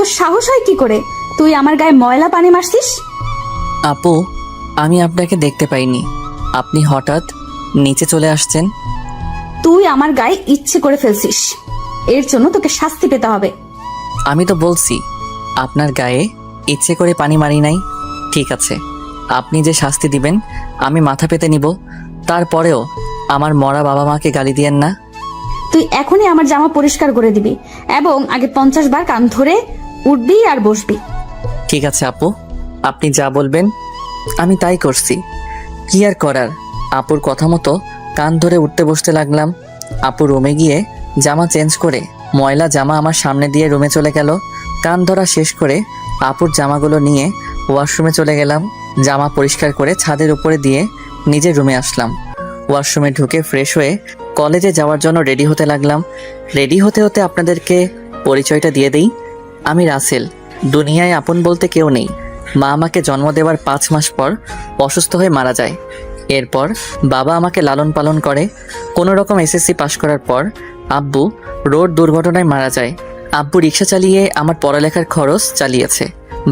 তোর সাহস হয় কি করে? তুই আমার গায়ে ময়লা পানি মারছিস? আপু, আমি আপনাকে দেখতে পাইনি। আপনি হঠাৎ নিচে চলে আসছেন। তুই আমার গায়ে ইচ্ছে করে ফেলছিস, এর জন্য তোকে শাস্তি পেতে হবে। আমি তো বলছি আপনার গায়ে ইচ্ছে করে পানি মারি নাই। ঠিক আছে, আপনি যে শাস্তি দিবেন আমি মাথা পেতে নিব। তারপরেও আমার মরা বাবা মাকে গালি দিয়েন না। তুই এখনই আমার জামা পরিষ্কার করে দিবি এবং আগে 50 বার কান ধরে উঠবি আর বসবি। ঠিক আছে আপু, আপনি যা বলবেন আমি তাই করছি। কি আর করার, আপুর কথা মতো কান ধরে উঠতে বসতে লাগলাম। আপু রুমে গিয়ে জামা চেঞ্জ করে ময়লা জামা আমার সামনে দিয়ে রুমে চলে গেল। কান ধরা শেষ করে আপুর জামাগুলো নিয়ে ওয়াশরুমে চলে গেলাম। জামা পরিষ্কার করে ছাদের উপরে দিয়ে নিজের রুমে আসলাম। ওয়াশরুমে ঢুকে ফ্রেশ হয়ে কলেজে যাওয়ার জন্য রেডি হতে লাগলাম। রেডি হতে হতে আপনাদেরকে পরিচয়টা দিয়ে দিই। আমি রাসেল। দুনিয়ায় আপন বলতে কেউ নেই। মা আমাকে জন্ম দেওয়ার 5 মাস পর অসুস্থ হয়ে মারা যায়। এরপর বাবা আমাকে লালন পালন করে। কোনো রকম এসএসসি পাশ করার পর আব্বু রোড দুর্ঘটনায় মারা যায়। আব্বু রিক্সা চালিয়ে আমার পড়ালেখার খরচ চালিয়েছে।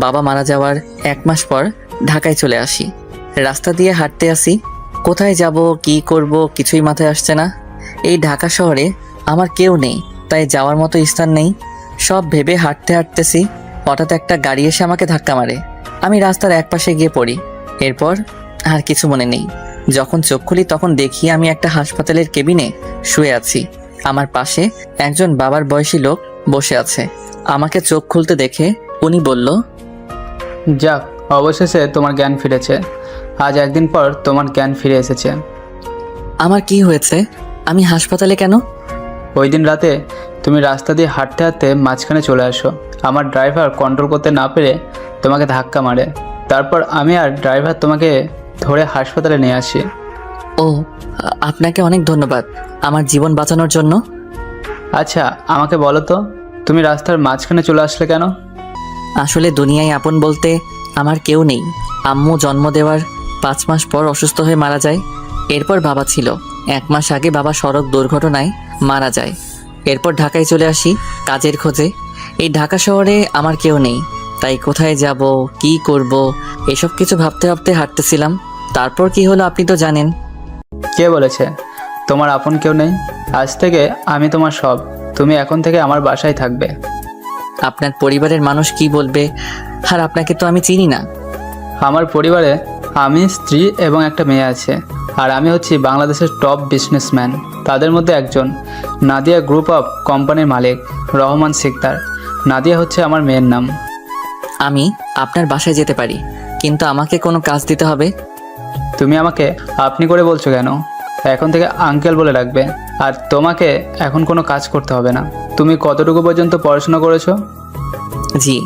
বাবা মারা যাওয়ার 1 মাস পর ঢাকায় চলে আসি। রাস্তা দিয়ে হাঁটতে আসি, কোথায় যাব কি করব কিছুই মাথায় আসছে না। এই ঢাকা শহরে আমার কেউ নেই, তাই যাওয়ার মতো স্থান নেই। সব ভেবে হাঁটতে হাঁটতেছি, হঠাৎ একটা গাড়ি এসে আমাকে ধাক্কা মারে। আমি রাস্তার একপাশে গিয়ে পড়ি। এরপর আর কিছু মনে নেই। যখন চোখ খুলি তখন দেখি আমি একটা হাসপাতালের কেবিনে শুয়ে আছি। আমার পাশে একজন বাবার বয়সী লোক বসে আছে। আমাকে চোখ খুলতে দেখে উনি বলল, যাক, অবশেষে তোমার জ্ঞান ফিরেছে। আজ একদিন পর তোমার জ্ঞান ফিরে এসেছে। আমার কি হয়েছে? আমি হাসপাতালে কেন? ওই দিন রাতে তুমি রাস্তা দিয়ে হাঁটতে হাঁটতে মাঝখানে চলে আসো। আমার ড্রাইভার কন্ট্রোল করতে না পেরে তোমাকে ধাক্কা মারে। তারপর আমি আর ড্রাইভার তোমাকে ধরে হাসপাতালে নিয়ে আসি। ও, আপনাকে অনেক ধন্যবাদ আমার জীবন বাঁচানোর জন্য। আচ্ছা, আমাকে বলো তো, তুমি রাস্তার মাঝখানে চলে আসলে কেন? আসলে দুনিয়ায় আপন বলতে আমার কেউ নেই। আম্মু জন্ম দেওয়ার 5 মাস পর অসুস্থ হয়ে মারা যায়। এরপর বাবা ছিল। 1 মাস আগে বাবা সড়ক দুর্ঘটনায় মারা যায়। এরপর ঢাকায় চলে আসি কাজের খোঁজে। এই ঢাকা শহরে আমার কেউ নেই, তাই কোথায় যাব কি করব এসব কিছু ভাবতে ভাবতে হাঁটতেছিলাম। তারপর কি হলো আপনি তো জানেন। কে বলেছে তোমার আপন কেউ নেই? আজ থেকে আমি তোমার সব। তুমি এখন থেকে আমার বাসায় থাকবে। আপনার পরিবারের মানুষ কি বলবে? আর আপনাকে তো আমি চিনি না। আমার পরিবারে আমি, স্ত্রী এবং একটা মেয়ে আছে। আর আমি হচ্ছি বাংলাদেশের টপ বিজনেসম্যান। তাদের মধ্যে একজন নাদিয়া গ্রুপ অফ কোম্পানির মালিক রহমান সিকদার। নাদিয়া হচ্ছে আমার মেয়ের নাম। আমি আপনার বাসায় যেতে পারি, কিন্তু আমাকে কোনো কাজ দিতে হবে। তুমি আমাকে আপনি করে বলছো কেন? এখন থেকে আঙ্কেল বলে রাখবে। আর তোমাকে এখন কোনো কাজ করতে হবে না। তুমি কতটুকু পর্যন্ত পড়াশোনা করেছো? জি,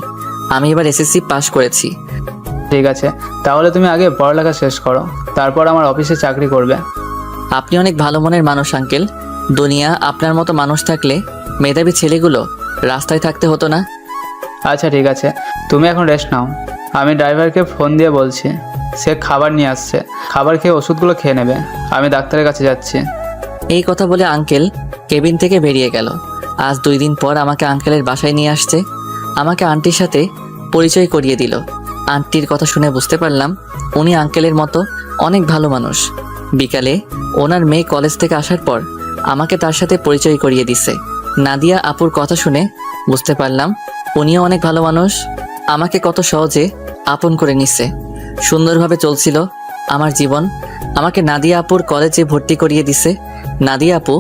আমি এবার এসএসসি পাশ করেছি। ঠিক আছে, তাহলে তুমি আগে পড়ালেখা শেষ করো, তারপর আমার অফিসে চাকরি করবে। আপনি অনেক ভালো মনের মানুষ আঙ্কেল। দুনিয়া আপনার মতো মানুষ থাকলে মেধাবী ছেলেগুলো রাস্তায় থাকতে হতো না। আচ্ছা ঠিক আছে, তুমি এখন রেস্ট নাও। আমি ড্রাইভারকে ফোন দিয়ে বলছি, সে খাবার নিয়ে আসছে। খাবার খেয়ে ওষুধগুলো খেয়ে নেবে। আমি ডাক্তারের কাছে যাচ্ছি। এই কথা বলে আঙ্কেল কেবিন থেকে বেরিয়ে গেল। আজ 2 দিন পর আমাকে আঙ্কেলের বাসায় নিয়ে আসছে। আমাকে আন্টির সাথে পরিচয় করিয়ে দিল। আন্টির কথা শুনে বুঝতে পারলাম উনি আঙ্কেলের মতো অনেক ভালো মানুষ। বিকালে ওনার মেয়ে কলেজ থেকে আসার পর আমাকে তার সাথে পরিচয় করিয়ে দিছে। নাদিয়া আপুর কথা শুনে বুঝতে পারলাম উনিও অনেক ভালো মানুষ। আমাকে কত সহজে আপন করে নিচ্ছে। সুন্দরভাবে চলছিল আমার জীবন। আমাকে নাদিয়া আপুর কলেজে ভর্তি করিয়ে দিছে। নাদিয়া আপু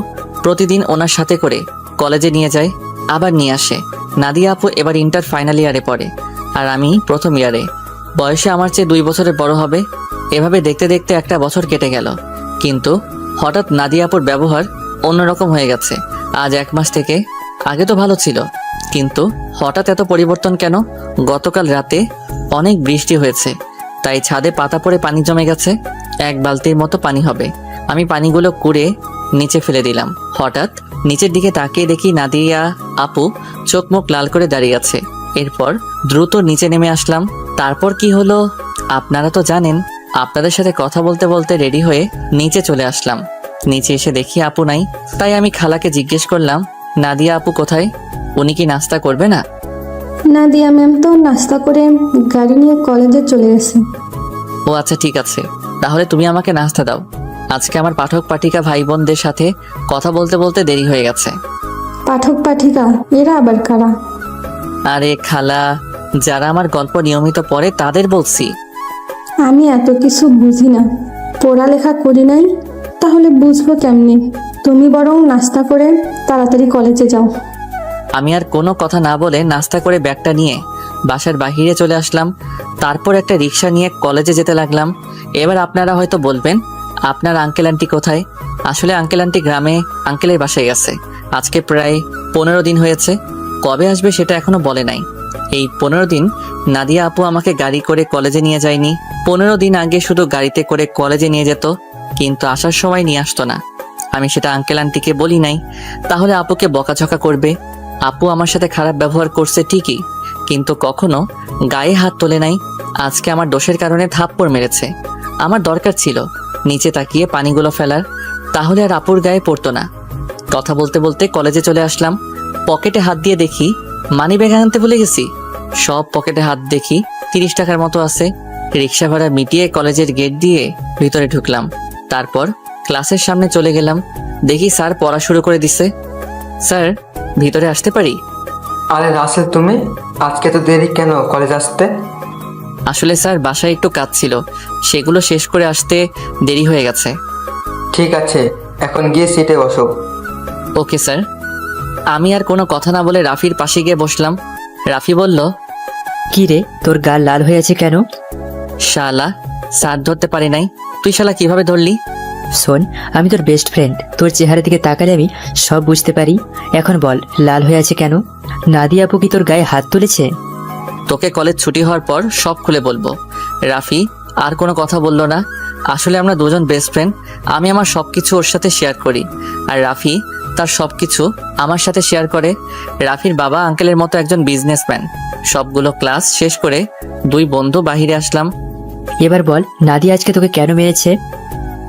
প্রতিদিন ওনার সাথে করে কলেজে নিয়ে যায়, আবার নিয়ে আসে। নাদিয়া আপু এবার ইন্টার ফাইনাল ইয়ারে পড়ে, আর আমি প্রথম ইয়ারে। বয়সে আমার চেয়ে 2 বছরের বড় হবে। এভাবে দেখতে দেখতে একটা বছর কেটে গেল। কিন্তু হঠাৎ নাদিয়া আপুর ব্যবহার অন্যরকম হয়ে গেছে। আজ 1 মাস থেকে। আগে তো ভালো ছিল, কিন্তু হঠাৎ এত পরিবর্তন কেন? গতকাল রাতে অনেক বৃষ্টি হয়েছে, তাই ছাদে পাতা পড়ে পানি জমে গেছে। 1 বালতির মতো পানি হবে। আমি পানিগুলো কুড়ে নিচে ফেলে দিলাম। হঠাৎ নিচের দিকে তাকিয়ে দেখি নাদিয়া আপু চোখ মুখ লাল করে দাঁড়িয়ে আছে। এরপর দ্রুত নিচে নেমে আসলাম। তারপর কি হলো আপনারা তো জানেন। আপনাদের সাথে কথা বলতে বলতে রেডি হয়ে নিচে চলে আসলাম। নিচে এসে দেখি আপু নাই, তাই আমি খালাকে জিজ্ঞেস করলাম, নাদিয়া আপু কোথায়? উনি কি নাস্তা করবে না? নাদিয়া ম্যাম তো নাস্তা করে গাড়ি নিয়ে কলেজে চলে গেছে। ও আচ্ছা ঠিক আছে, তাহলে তুমি আমাকে নাস্তা দাও। আজকে আমার পাঠক পাঠিকা ভাই বোনদের সাথে কথা বলতে বলতে দেরি হয়ে গেছে। পাঠক পাঠিকা এরা আবার কারা? আরে খালা, যারা আমার গল্প নিয়মিত পড়ে তাদের বলছি। আমি এত কিছু বুঝি না, পড়ালেখা করি নাই, তাহলে বুঝবো কেমনি? তুমি বরং নাস্তা করে তাড়াতাড়ি কলেজে যাও। আমি আর কোনো কথা না বলে নাস্তা করে ব্যাগটা নিয়ে বাসার বাহিরে চলে আসলাম। তারপর একটা রিক্সা নিয়ে কলেজে যেতে লাগলাম। এবার আপনারা হয়তো বলবেন, আপনার আঙ্কেল আন্টি কোথায়? আসলে আঙ্কেল আন্টি গ্রামে আঙ্কেলের বাসায় গেছে। আজকে প্রায় 15 দিন হয়েছে। কবে আসবে সেটা এখনো বলে নাই। এই 15 দিন নাদিয়া আপু আমাকে গাড়ি করে কলেজে নিয়ে যায়নি। 15 দিন আগে শুধু গাড়িতে করে কলেজে নিয়ে যেত, কিন্তু আসার সময় নিয়ে আসতো না। আমি সেটা আঙ্কেল আন্টিকে বলি নাই, তাহলে আপুকে বকাঝকা করবে। আপু আমার সাথে খারাপ ব্যবহার করছে ঠিকই, কিন্তু কখনো গায়ে হাত তোলে নাই। আজকে আমার দোষের কারণে থাপ্পড় মেরেছে। আমার দরকার ছিল নিচে তাকিয়ে পানিগুলো ফেলার, তাহলে আর আপুর গায়ে পড়তো না। কথা বলতে বলতে কলেজে চলে আসলাম। পকেটে হাত দিয়ে দেখি মানিব্যাগ আনতে ভুলে গেছি। সব পকেটে হাত দেখি 30 টাকার মতো আছে। রিক্সা ভাড়া মিটিয়ে কলেজের গেট দিয়ে ভিতরে ঢুকলাম। তারপর ক্লাসের সামনে চলে গেলাম। দেখি স্যার পড়া শুরু করে দিছে। স্যার, ভিতরে আসতে পারি? আরে রাসেল, তুমি আজকে তো দেরি কেন কলেজ আসতে? আসলে স্যার বাসায় একটু কাজ ছিল, সেগুলো শেষ করে আসতে দেরি হয়ে গেছে। ঠিক আছে, এখন গিয়ে সিটে বসো। Okay sir. আমি আর কোনো কথা না বলে রাফির পাশে গিয়ে বসলাম। রাফি বলল, কি রে, তোর গাল লাল হয়ে আছে কেন? শালা, স্যার ধরতে পারি নাই। তুই শালা কিভাবে ধরলি? শোন, আমি তোর বেস্ট ফ্রেন্ড, তোর চেহারা দিকে তাকালে আমি সব বুঝতে পারি। এখন বল, লাল হয়ে আছে কেন? নাদিয়া আপু কি তোর গায়ে হাত তুলেছে? তোকে কলেজ ছুটি হওয়ার পর সব খুলে বলবো। রাফি আর কোনো কথা বলল না। আসলে আমরা দুজন বেস্ট ফ্রেন্ড। আমি আমার সবকিছু ওর সাথে শেয়ার করি, আর রাফি তার সবকিছু আমার সাথে শেয়ার করে। রাফির বাবা আঙ্কেলের মতো একজন বিজনেসম্যান। সবগুলো ক্লাস শেষ করে দুই বন্ধু বাহিরে আসলাম। এবার বল, নাদিয়া আজকে তোকে কেন মেরেছে?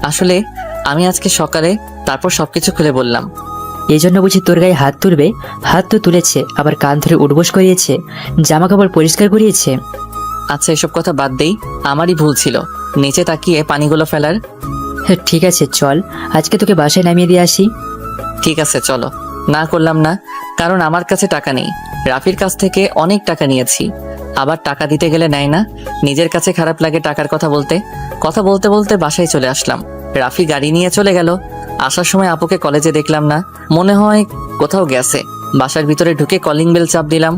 আসলে আমি আজকে সকালে, তারপর সবকিছু খুলে বললাম। এই জন্য বুঝি তোর গায়ে হাত তুলবে? হাত তো তুলেছে, আবার কান ধরে উঠবোস করিয়েছে, জামা কাপড় পরিষ্কার করিয়েছে। আচ্ছা, এসব কথা বাদ দেই। আমারই ভুল ছিল নিচে তাকিয়ে পানিগুলো ফেলার। হ্যাঁ ঠিক আছে, চল আজকে তোকে বাসায় নামিয়ে দিয়ে আসি। ঠিক আছে চলো। না করলাম না, কারণ আমার কাছে টাকা নেই। রাফির কাছ থেকে অনেক টাকা নিয়েছি, আবার টাকা দিতে গেলে নেয় না। নিজের কাছে খারাপ লাগে টাকার কথা বলতে। কথা বলতে বলতে বাসায় চলে আসলাম। রাফি গাড়ি নিয়ে চলে গেল। আসার সময় আপুকে কলেজে দেখলাম না, মনে হয় কোথাও গেছে। বাসার ভিতরে ঢুকে কলিং বেল চাপ দিলাম।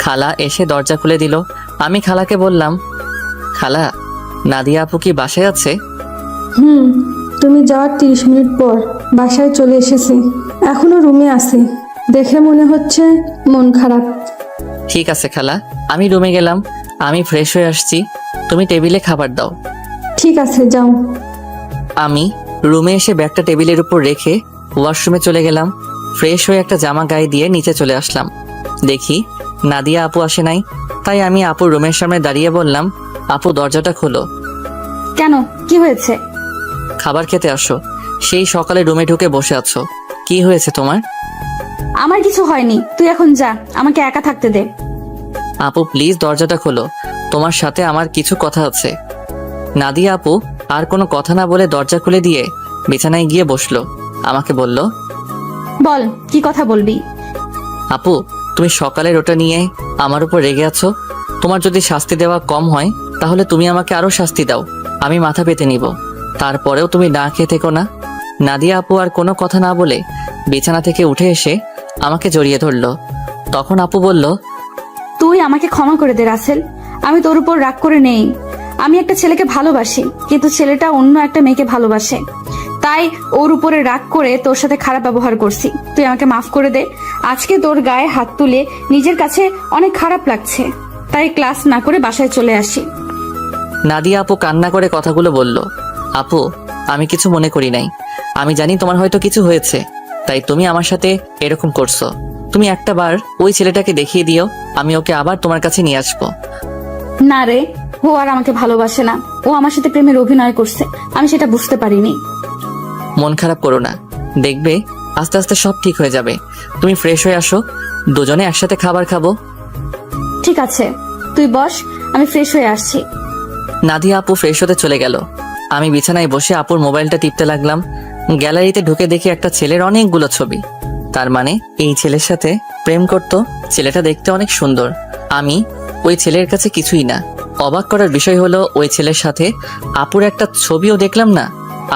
খালা এসে দরজা খুলে দিল। আমি খালাকে বললাম, খালা, নাদিয়া আপু কি বাসায় আছে? তুমি যাওয়ার 30 মিনিট পর বাসায় চলে এসেছি, এখনো রুমে আছি। দেখে মনে হচ্ছে মন খারাপ। ঠিক আছে খালা, আমি রুমে গেলাম। আমি ফ্রেশ হয়ে আসছি, তুমি টেবিলে খাবার দাও। ঠিক আছে, যাও। আমি রুমে এসে ব্যাগটা টেবিলের উপর রেখে ওয়াশরুমে চলে গেলাম। ফ্রেশ হয়ে একটা জামা গায়ে দিয়ে নিচে চলে আসলাম। দেখি নাদিয়া আপু আসে নাই, তাই আমি আপুর রুমের সামনে দাঁড়িয়ে বললাম, আপু দরজাটা খোলো। কেন, কি হয়েছে? খাবার খেতে আসো। সেই সকালে রুমে ঢুকে বসে আছো, কি হয়েছে তোমার? আমার কিছু হয়নি, তুই এখন যা, আমাকে একা থাকতে দে। আপু প্লিজ দরজাটা খোলো, তোমার সাথে আমার কিছু কথা আছে। নাদিয়া আপু আর কোনো কথা না বলে দরজা খুলে দিয়ে বিছানায় গিয়ে বসলো। আমাকে বলল, বল, কি কথা বলবি? আপু তুমি সকালের ওটা নিয়ে আমার উপর রেগে আছো। তোমার যদি শাস্তি দেওয়া কম হয় তাহলে তুমি আমাকে আরো শাস্তি দাও, আমি মাথা পেতে নিব। তারপরেও তুমি না খেয়ে থেকো না। নাদিয়া আপু আর কোনো কথা না বলে বিছানা থেকে উঠে এসে আমাকে জড়িয়ে ধরলো। তখন আপু বলল, তুই আমাকে ক্ষমা করে দে রাসেল, আমি তোর উপর রাগ করে নেই। আমি একটা ছেলেকে ভালোবাসি, কিন্তু ছেলেটা অন্য একটা মেয়েকে ভালোবাসে, তাই ওর উপরে রাগ করে তোর সাথে খারাপ ব্যবহার করছি। তুই আমাকে মাফ করে দে। আজকে তোর গায়ে হাত তুলে নিজের কাছে অনেক খারাপ লাগছে, তাই ক্লাস না করে বাসায় চলে আসি। নাদিয়া আপু কান্না করে কথাগুলো বলল। আপু আমি কিছু মনে করি নাই, আমি জানি তোমার হয়তো কিছু হয়েছে, তাই তুমি আমার সাথে এরকম করছো। তুমি একটা বার ওই ছেলেটাকে দেখিয়ে দিও, আমি ওকে আবার তোমার কাছে নিয়ে আসবো। না রে, ও আর আমাকে ভালোবাসে না, ও আমার সাথে প্রেমের অভিনয় করছে, আমি সেটা বুঝতে পারিনি। মন খারাপ করো না, দেখবে আস্তে আস্তে সব ঠিক হয়ে যাবে। তুমি ফ্রেশ হয়ে আসো, দুজনে একসাথে খাবার খাবো। ঠিক আছে, তুই বস, আমি ফ্রেশ হয়ে আসছি। নাদিয়া আপু ফ্রেশ হতে চলে গেল। আমি বিছানায় বসে আপুর মোবাইলটা টিপতে লাগলাম। গ্যালারিতে ঢুকে দেখি একটা ছেলের অনেকগুলো ছবি। তার মানে এই ছেলের সাথে প্রেম করত। ছেলেটা দেখতে অনেক সুন্দর। আমি ওই ছেলের কাছে কিছুই না। অবাক করার বিষয় হলো ওই ছেলের সাথে আপুর একটা ছবিও দেখলাম না।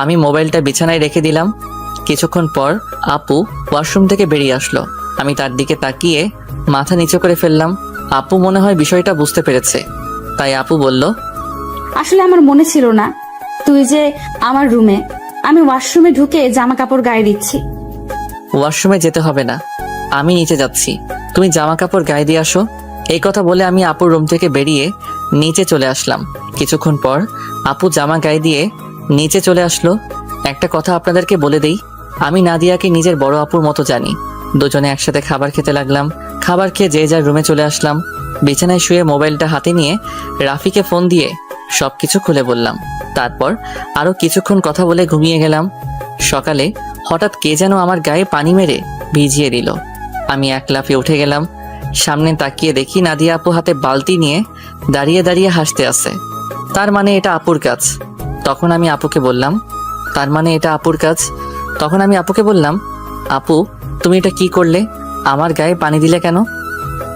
আমি মোবাইলটা বিছানায় রেখে দিলাম। কিছুক্ষণ পর আপু ওয়াশরুম থেকে বেরিয়ে আসলো। আমি তার দিকে তাকিয়ে মাথা নিচু করে ফেললাম। আপু মনে হয় বিষয়টা বুঝতে পেরেছে। তাই আপু বলল, আসলে আমার মনে ছিল না তুই যে আমার রুমে। আমি ওয়াশরুমে ঢুকে জামা কাপড় গায়ে দিচ্ছি। ওয়াশরুমে যেতে হবে না, আমি নিচে যাচ্ছি, তুমি জামা কাপড় গায়ে দিয়ে আসো। এই কথা বলে আমি আপুর রুম থেকে বেরিয়ে নিচে চলে আসলাম। কিছুক্ষণ পর আপু জামা গায়ে দিয়ে নিচে চলে আসলো। একটা কথা আপনাদেরকে বলে দেই, আমি নাদিয়াকে নিজের বড় আপুর মতো জানি। দুজনে একসাথে খাবার খেতে লাগলাম। খাবার খেয়ে যে যার রুমে চলে আসলাম। বিছানায় শুয়ে মোবাইলটা হাতে নিয়ে রাফিকে ফোন দিয়ে সবকিছু খুলে বললাম। তারপর আরো কিছুক্ষণ কথা বলে ঘুমিয়ে গেলাম। সকালে হঠাৎ কে যেন আমার গায়ে পানি মেরে ভিজিয়ে দিল। আমি এক লাফে উঠে গেলাম। সামনে তাকিয়ে দেখি নাদিয়া আপু হাতে বালতি নিয়ে দাঁড়িয়ে দাঁড়িয়ে হাসতে আছে। তার মানে এটা আপুর কাজ। তখন আমি আপুকে বললাম, আপু তুমি এটা কি করলে? আমার গায়ে পানি দিলে কেন?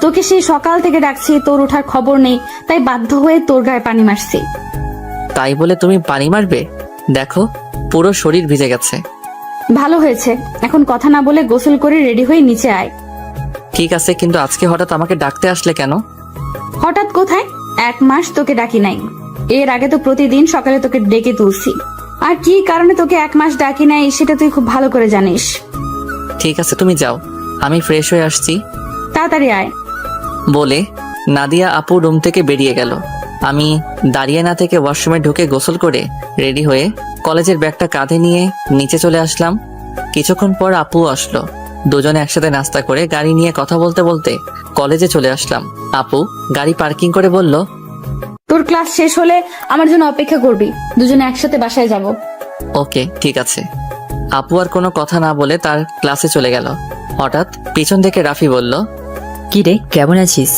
তোকে সেই সকাল থেকে ডাকছি, তোর ওঠার খবর নেই, তাই বাধ্য হয়ে তোর গায়ে পানি মারছি। তাই বলে তুমি পানি মারবে? দেখো পুরো শরীর ভিজে গেছে। ভালো হয়েছে, এখন কথা না বলে গোসল করে রেডি হয়ে নিচে আয়। ঠিক আছে, কিন্তু আজকে হঠাৎ আমাকে ডাকতে আসলে কেন? হঠাৎ কোথায়? 1 মাস তোকে ডাকি নাই। এর আগে তো প্রতিদিন সকালে তোকে ডেকে তুলছি। আর কি কারণে তোকে 1 মাস ডাকি নাই সেটা তুই খুব ভালো করে জানিস। ঠিক আছে তুমি যাও, আমি ফ্রেশ হয়ে আসছি। তাড়াতাড়ি আয়। বলে নাদিয়া আপু রুম থেকে বেরিয়ে গেল। আমি দাঁড়িয়ে না থেকে ওয়াশরুমে ঢুকে গোসল করে রেডি হয়ে কলেজের ব্যাগটা কাঁধে নিয়ে নিচে চলে আসলাম। কিছুক্ষণ পর আপু আসলো। দুজনে একসাথে নাস্তা করে গাড়ি নিয়ে কথা বলতে বলতে কলেজে চলে আসলাম। আপু গাড়ি পার্কিং করে বলল, তোর ক্লাস শেষ হলে আমার জন্য অপেক্ষা করবি, দুজনে একসাথে বাসায় যাব। ওকে ঠিক আছে। আপু আর কোনো কথা না বলে তার ক্লাসে চলে গেল। হঠাৎ পিছন থেকে রাফি বলল, কি রে, কেমন আছিস?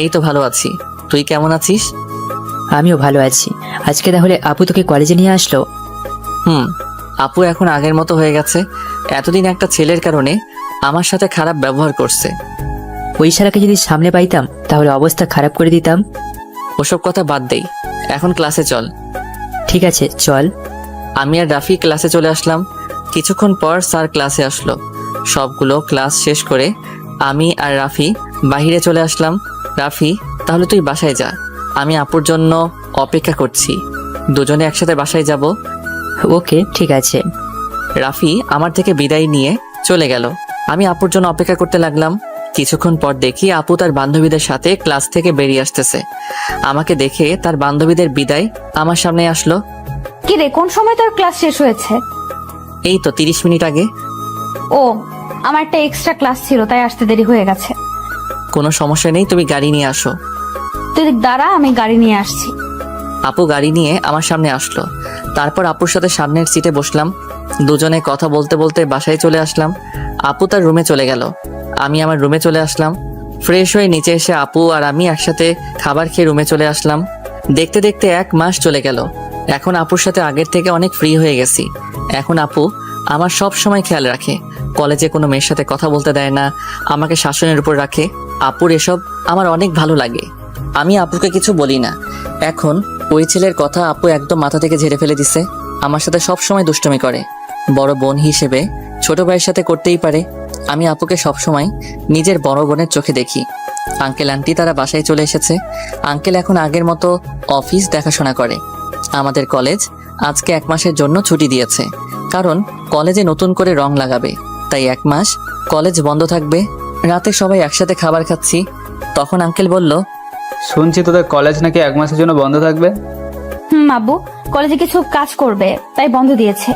এই তো ভালো আছি, তুই কেমন আছিস? আমিও ভালো আছি। আজকে তাহলে আপু তোকে কলেজে নিয়ে আসলো? আপু এখন আগের মতো হয়ে গেছে। এতদিন একটা ছেলের কারণে আমার সাথে খারাপ ব্যবহার করছে। ওই শালাকে যদি সামনে পাইতাম তাহলে অবস্থা খারাপ করে দিতাম। ওসব কথা বাদ দেই, এখন ক্লাসে চল। ঠিক আছে চল। আমি আর রাফি ক্লাসে চলে আসলাম। কিছুক্ষণ পর স্যার ক্লাসে আসলো। সবগুলো ক্লাস শেষ করে আমি আর রাফি বাইরে চলে আসলাম। রাফি তাহলে তুই বাসায় যা, আমি আপুর জন্য অপেক্ষা করছি। দুজনে একসাথে বাসায় যাব। ওকে ঠিক আছে। রাফি আমার থেকে বিদায় নিয়ে চলে গেল। আমি আপুর জন্য অপেক্ষা করতে লাগলাম। কিছুক্ষণ পর দেখি আপু তার বান্ধবীদের সাথে ক্লাস থেকে বেরিয়ে আসতেছে। আমাকে দেখে তার বান্ধবীদের বিদায় আমার সামনে আসলো। কি রে, কোন সময় তোর ক্লাস শেষ হয়েছে? এই তো 30 মিনিট আগে। ও, আমার একটা এক্সট্রা ক্লাস ছিল তাই আসতে দেরি হয়ে গেছে। কোনো সমস্যা নেই, তুমি গাড়ি নিয়ে আসো। তুই দাঁড়া, আমি গাড়ি নিয়ে আসছি। আপু গাড়ি নিয়ে আমার সামনে আসলো। তারপর আপুর সাথে সামনের সিটে বসলাম। দুজনে কথা বলতে বলতে বাসায় চলে আসলাম। আপু তার রুমে চলে গেল, আমি আমার রুমে চলে আসলাম। ফ্রেশ হয়ে নিচে এসে আপু আর আমি একসাথে খাবার খেয়ে রুমে চলে আসলাম। দেখতে দেখতে 1 মাস চলে গেল। এখন আপুর সাথে আগের থেকে অনেক ফ্রি হয়ে গেছি। এখন আপু আমার সব সময় খেয়াল রাখে। কলেজে কোনো মেয়ের সাথে কথা বলতে দেয় না, আমাকে শাসনের উপর রাখে। আপুর এসব আমার অনেক ভালো লাগে। আমি আপুকে কিছু বলি না। এখন ওই ছেলের কথা আপু একদম মাথা থেকে ঝেড়ে ফেলে দিছে। আমার সাথে সব সময় দুষ্টুমি করে। বড় বোন হিসেবে ছোট ভাইয়ের সাথে করতেই পারে। আমি আপুকে সব সময় নিজের বড় বোনের চোখে দেখি। আঙ্কেল আন্টি তারা বাসায় চলে এসেছে। আঙ্কেল এখন আগের মতো অফিস দেখাশোনা করে। আমাদের কলেজ আজকে 1 মাসের জন্য ছুটি দিয়েছে, কারণ কলেজে নতুন করে রং লাগাবে। তাই 1 মাস কলেজ বন্ধ থাকবে। রাতে সবাই একসাথে খাবার খাচ্ছি। তখন আঙ্কেল বলল, শুনছি তোদের কলেজ নাকি 1 মাসের জন্য বন্ধ থাকবে। আব্বু কলেজে কিছু কাজ করবে তাই বন্ধ দিয়েছে।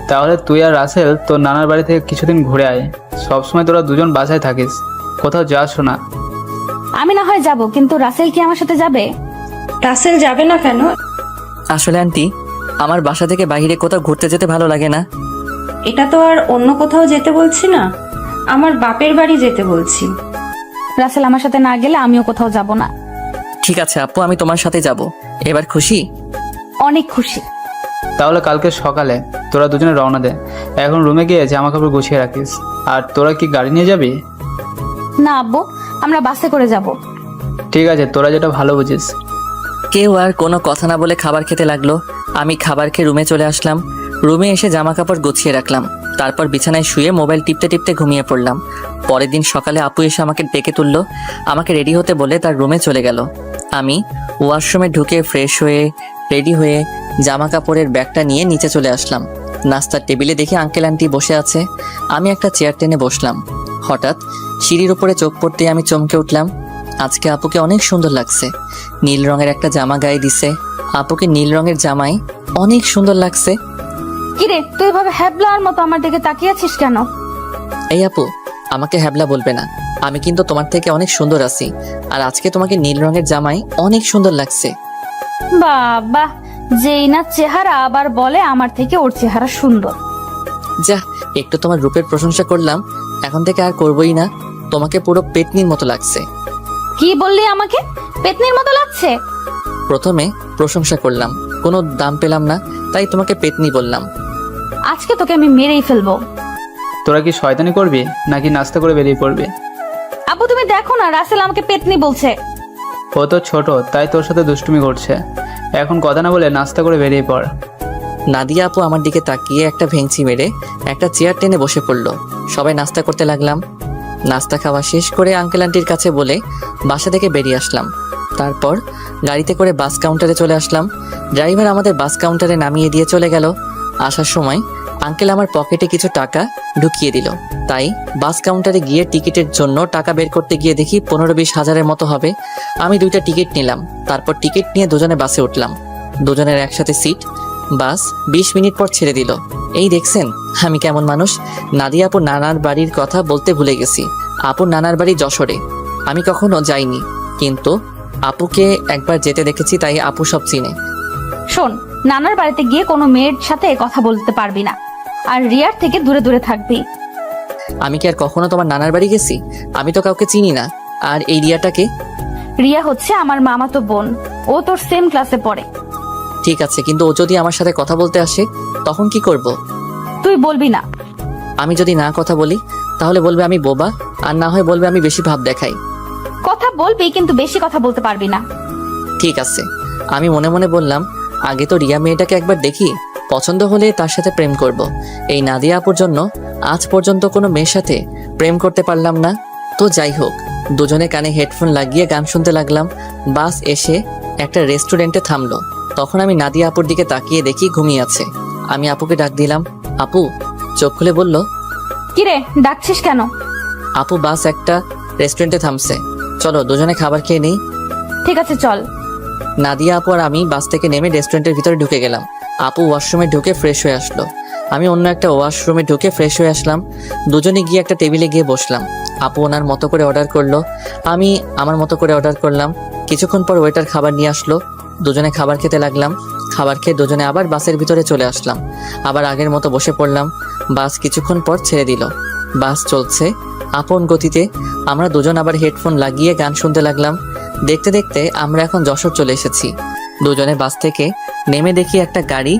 তাহলে তুই আর রাসেল তোর নানার বাড়ি থেকে কিছুদিন ঘুরে আয়। সবসময় তোরা দুজন বাসায় থাকিস, কোথাও যাস না। আমি না হয় যাব, কিন্তু রাসেল কি আমার সাথে যাবে? রাসেল যাবে না কেন? আসলে আন্টি আমার বাসা থেকে বাইরে কোথাও ঘুরতে যেতে ভালো লাগে না। এটা তো আর অন্য কোথাও যেতে বলছি না, আমার বাপের বাড়ি যেতে বলছি। রাসেল আমার সাথে না গেলে আমিও কোথাও যাব না। ঠিক আছে আপু, আমি তোমার সাথে যাব। এবার খুশি? অনেক খুশি। তাহলে কালকে সকালে তোরা দুজনে রওনা দে। এখন রুমে গিয়ে জামা কাপড় গুছিয়ে রাখিস। আর তোরা কি গাড়ি নিয়ে যাবি? না আব্বু, আমরা বাসে করে যাব। ঠিক আছে, তোরা যেটা ভালো বুঝিস। কেউ আর কোনো কথা না বলে খাবার খেতে লাগলো। আমি খাবার খেয়ে রুমে চলে আসলাম। রুমে এসে জামা কাপড় গুছিয়ে রাখলাম। তারপর বিছানায় শুয়ে মোবাইল টিপতে টিপতে ঘুমিয়ে পড়লাম। পরের দিন সকালে আপু এসে আমাকে ডেকে তুললো। আমাকে রেডি হতে বলে তার রুমে চলে গেল। আমি ওয়াশরুমে ঢুকে ফ্রেশ হয়ে রেডি হয়ে জামা কাপড়ের ব্যাগটা নিয়ে নিচে চলে আসলাম। নাস্তার টেবিলে দেখি আঙ্কেল আন্টি বসে আছে। আমি একটা চেয়ার টেনে বসলাম। হঠাৎ সিঁড়ির উপরে চোখ পড়তে আমি চমকে উঠলাম। আজকে আপুকে অনেক সুন্দর লাগছে। নীল রঙের একটা জামা গায়ে দিছে। আপুকে নীল রঙের জামায় অনেক সুন্দর লাগছে। কিরে, তুই এভাবে হ্যাবলার মতো আমার দিকে তাকিয়ে আছিস কেন? এই আপু, আমাকে হ্যাবলা বলবে না। আমি কিন্তু তোমার থেকে অনেক সুন্দর আছি। আর আজকে তোমাকে নীল রঙের জামায় অনেক সুন্দর লাগছে। বাবা, যেই না চেহারা আবার বলে আমার থেকে ওর চেহারা সুন্দর। যা, একটু তোমার রূপের প্রশংসা করলাম, এখন থেকে আর করবোই না। তোমাকে পুরো পেতনির মতো লাগছে। কি বললি আমাকে পেতনির মতো লাগছে? প্রথমে প্রশংসা করলাম, কোনো দাম পেলাম না, তাই তোমাকে পেতনি বললাম। আজকে তোকে আমি মেরেই ফেলবো। তোরা কি শয়তানি করবি নাকি নাস্তা করে বেরিয়ে পড়বি? আব্বু তুমি দেখো না, রাসেল আমাকে পেতনি বলছে। ও তো ছোট, তাই তোর সাথে দুষ্টুমি করছে। এখন কথা না বলে নাস্তা করে বেরিয়ে পড়। নাদিয়া আপু আমার দিকে তাকিয়ে একটা ভেঙচি মেরে একটা চেয়ার টেনে বসে পড়লো। সবাই নাস্তা করতে লাগলাম। নাস্তা খাওয়া শেষ করে আঙ্কেল আন্টির কাছে বলে বাসা থেকে বেরিয়ে আসলাম। তারপর গাড়িতে করে বাস কাউন্টারে চলে আসলাম। ড্রাইভার আমাদের বাস কাউন্টারে নামিয়ে দিয়ে চলে গেল। আসার সময় আঙ্কেল আমার পকেটে কিছু টাকা ঢুকিয়ে দিল। তাই বাস কাউন্টারে গিয়ে টিকিটের জন্য টাকা বের করতে গিয়ে দেখি 15-20 হাজারের মতো হবে। আমি 2টা টিকিট নিলাম। তারপর টিকিট নিয়ে দুজনে বাসে উঠলাম। দুজনের একসাথে সিট। বাস 20 মিনিট পর ছেড়ে দিল। এই দেখছেন আমি কেমন মানুষ। নাদিয়া আপুর নানার বাড়ির কথা বলতে ভুলে গেছি। আপুর নানার বাড়ি যশোরে। আমি কখনো যাইনি, কিন্তু আপুকে একবার যেতে দেখেছি, তাই আপু সব চিনে। শোন, নানার বাড়িতে গিয়ে কোনো মেয়ের সাথে কথা বলতে পারবি না, আর রিয়ার থেকে দূরে দূরে থাকবি। আমি কি আর কখনো তোমার নানার বাড়ি গেছি? আমি তো কাউকে চিনি না। আর এই রিয়াটাকে? রিয়া হচ্ছে আমার মামাতো বোন, ও তোর সেম ক্লাসে পড়ে। ঠিক আছে, কিন্তু ও যদি আমার সাথে কথা বলতে আসে তখন কি করব? তুই বলবি না। আমি যদি না কথা বলি তাহলে বলবে আমি বোবা, আর না হয় বলবে আমি বেশি ভাব দেখাই। কথা বলবি, কিন্তু বেশি কথা বলতে পারবি না। ঠিক আছে, আমি মনে মনে বললাম আগে তো রিয়া মেয়েটাকে একবার দেখি, পছন্দ হলে তার সাথে প্রেম করব। এই নাদিয়া আপুর জন্য আজ পর্যন্ত কোনো মেয়ের সাথে প্রেম করতে পারলাম না। তো যাই হোক, দুজনে কানে হেডফোন লাগিয়ে গান শুনতে লাগলাম। বাস এসে একটা রেস্টুরেন্টে থামলো। তখন আমি নাদিয়া আপুর দিকে তাকিয়ে দেখি ঘুমিয়ে আছে। আমি আপুকে ডাক দিলাম। আপু চোখ খুলে বলল, কিরে ডাকছিস কেন? আপু বাস একটা রেস্টুরেন্টে থামছে, চলো দুজনে খাবার খেয়ে নেই। ঠিক আছে চল। নাদিয়া আপু আর আমি বাস থেকে নেমে রেস্টুরেন্টের ভিতরে ঢুকে গেলাম। আপু ওয়াশরুমে ঢুকে ফ্রেশ হয়ে আসলো। আমি অন্য একটা ওয়াশরুমে ঢুকে ফ্রেশ হয়ে আসলাম। দুজনে গিয়ে একটা টেবিলে গিয়ে বসলাম। আপু ওনার মতো করে অর্ডার করলো, আমি আমার মতো করে অর্ডার করলাম। কিছুক্ষণ পর ওয়েটার খাবার নিয়ে আসলো। দুজনে খাবার খেতে লাগলাম। খাবার খেয়ে দুজনে আবার বাসের ভিতরে চলে আসলাম। আবার আগের মতো বসে পড়লাম। বাস কিছুক্ষণ পর ছেড়ে দিল। বাস চলছে আপন গতিতে। আমরা দুজন আবার হেডফোন লাগিয়ে গান শুনতে লাগলাম। দেখতে দেখতে আমরা এখন যশোর চলে এসেছি। দুজনে বাস থেকে নেমে দেখি একটা গাড়ি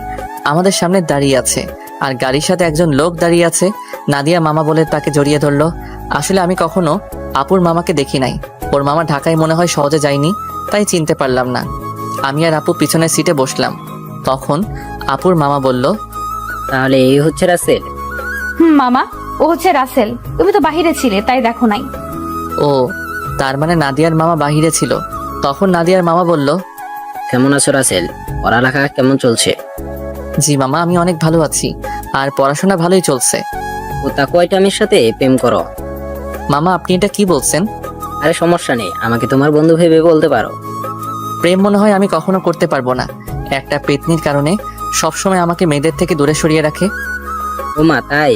আমাদের সামনে দাঁড়িয়ে আছে, আর গাড়ির সাথে একজন লোক দাঁড়িয়ে আছে। নাদিয়া মামা বলে তাকে জড়িয়ে ধরলো। আসলে আমি কখনো আপুর মামাকে দেখি নাই। ওর মামা ঢাকায় মনে হয় সহজে যায়নি, তাই চিনতে পারলাম না। আমি আর আপু পিছনের সিটে বসলাম। তখন আপুর মামা বলল, তাহলে এই হচ্ছে রাসেল? মামা, ও হচ্ছে রাসেল। তুমি তো বাহিরে ছিলে, তাই দেখো নাই। ও, তার মানে নাদিয়ার মামা বাহিরে ছিল। তখন নাদিয়ার মামা বলল, কেমন আছো রাসেল? পড়ালেখা কেমন চলছে? জি মামা, আমি অনেক ভালো আছি, আর পড়াশোনা ভালোই চলছে। ও তা কয়টা মেয়ের সাথে প্রেম করো? মামা আপনি এটা কি বলছেন? আরে সমস্যা নেই, আমাকে তোমার বন্ধু ভেবে বলতে পারো। প্রেম মনে হয় আমি কখনো করতে পারবো না। একটা পেতনির কারণে সবসময় আমাকে মেয়েদের থেকে দূরে সরিয়ে রাখে। ও মা, তাই?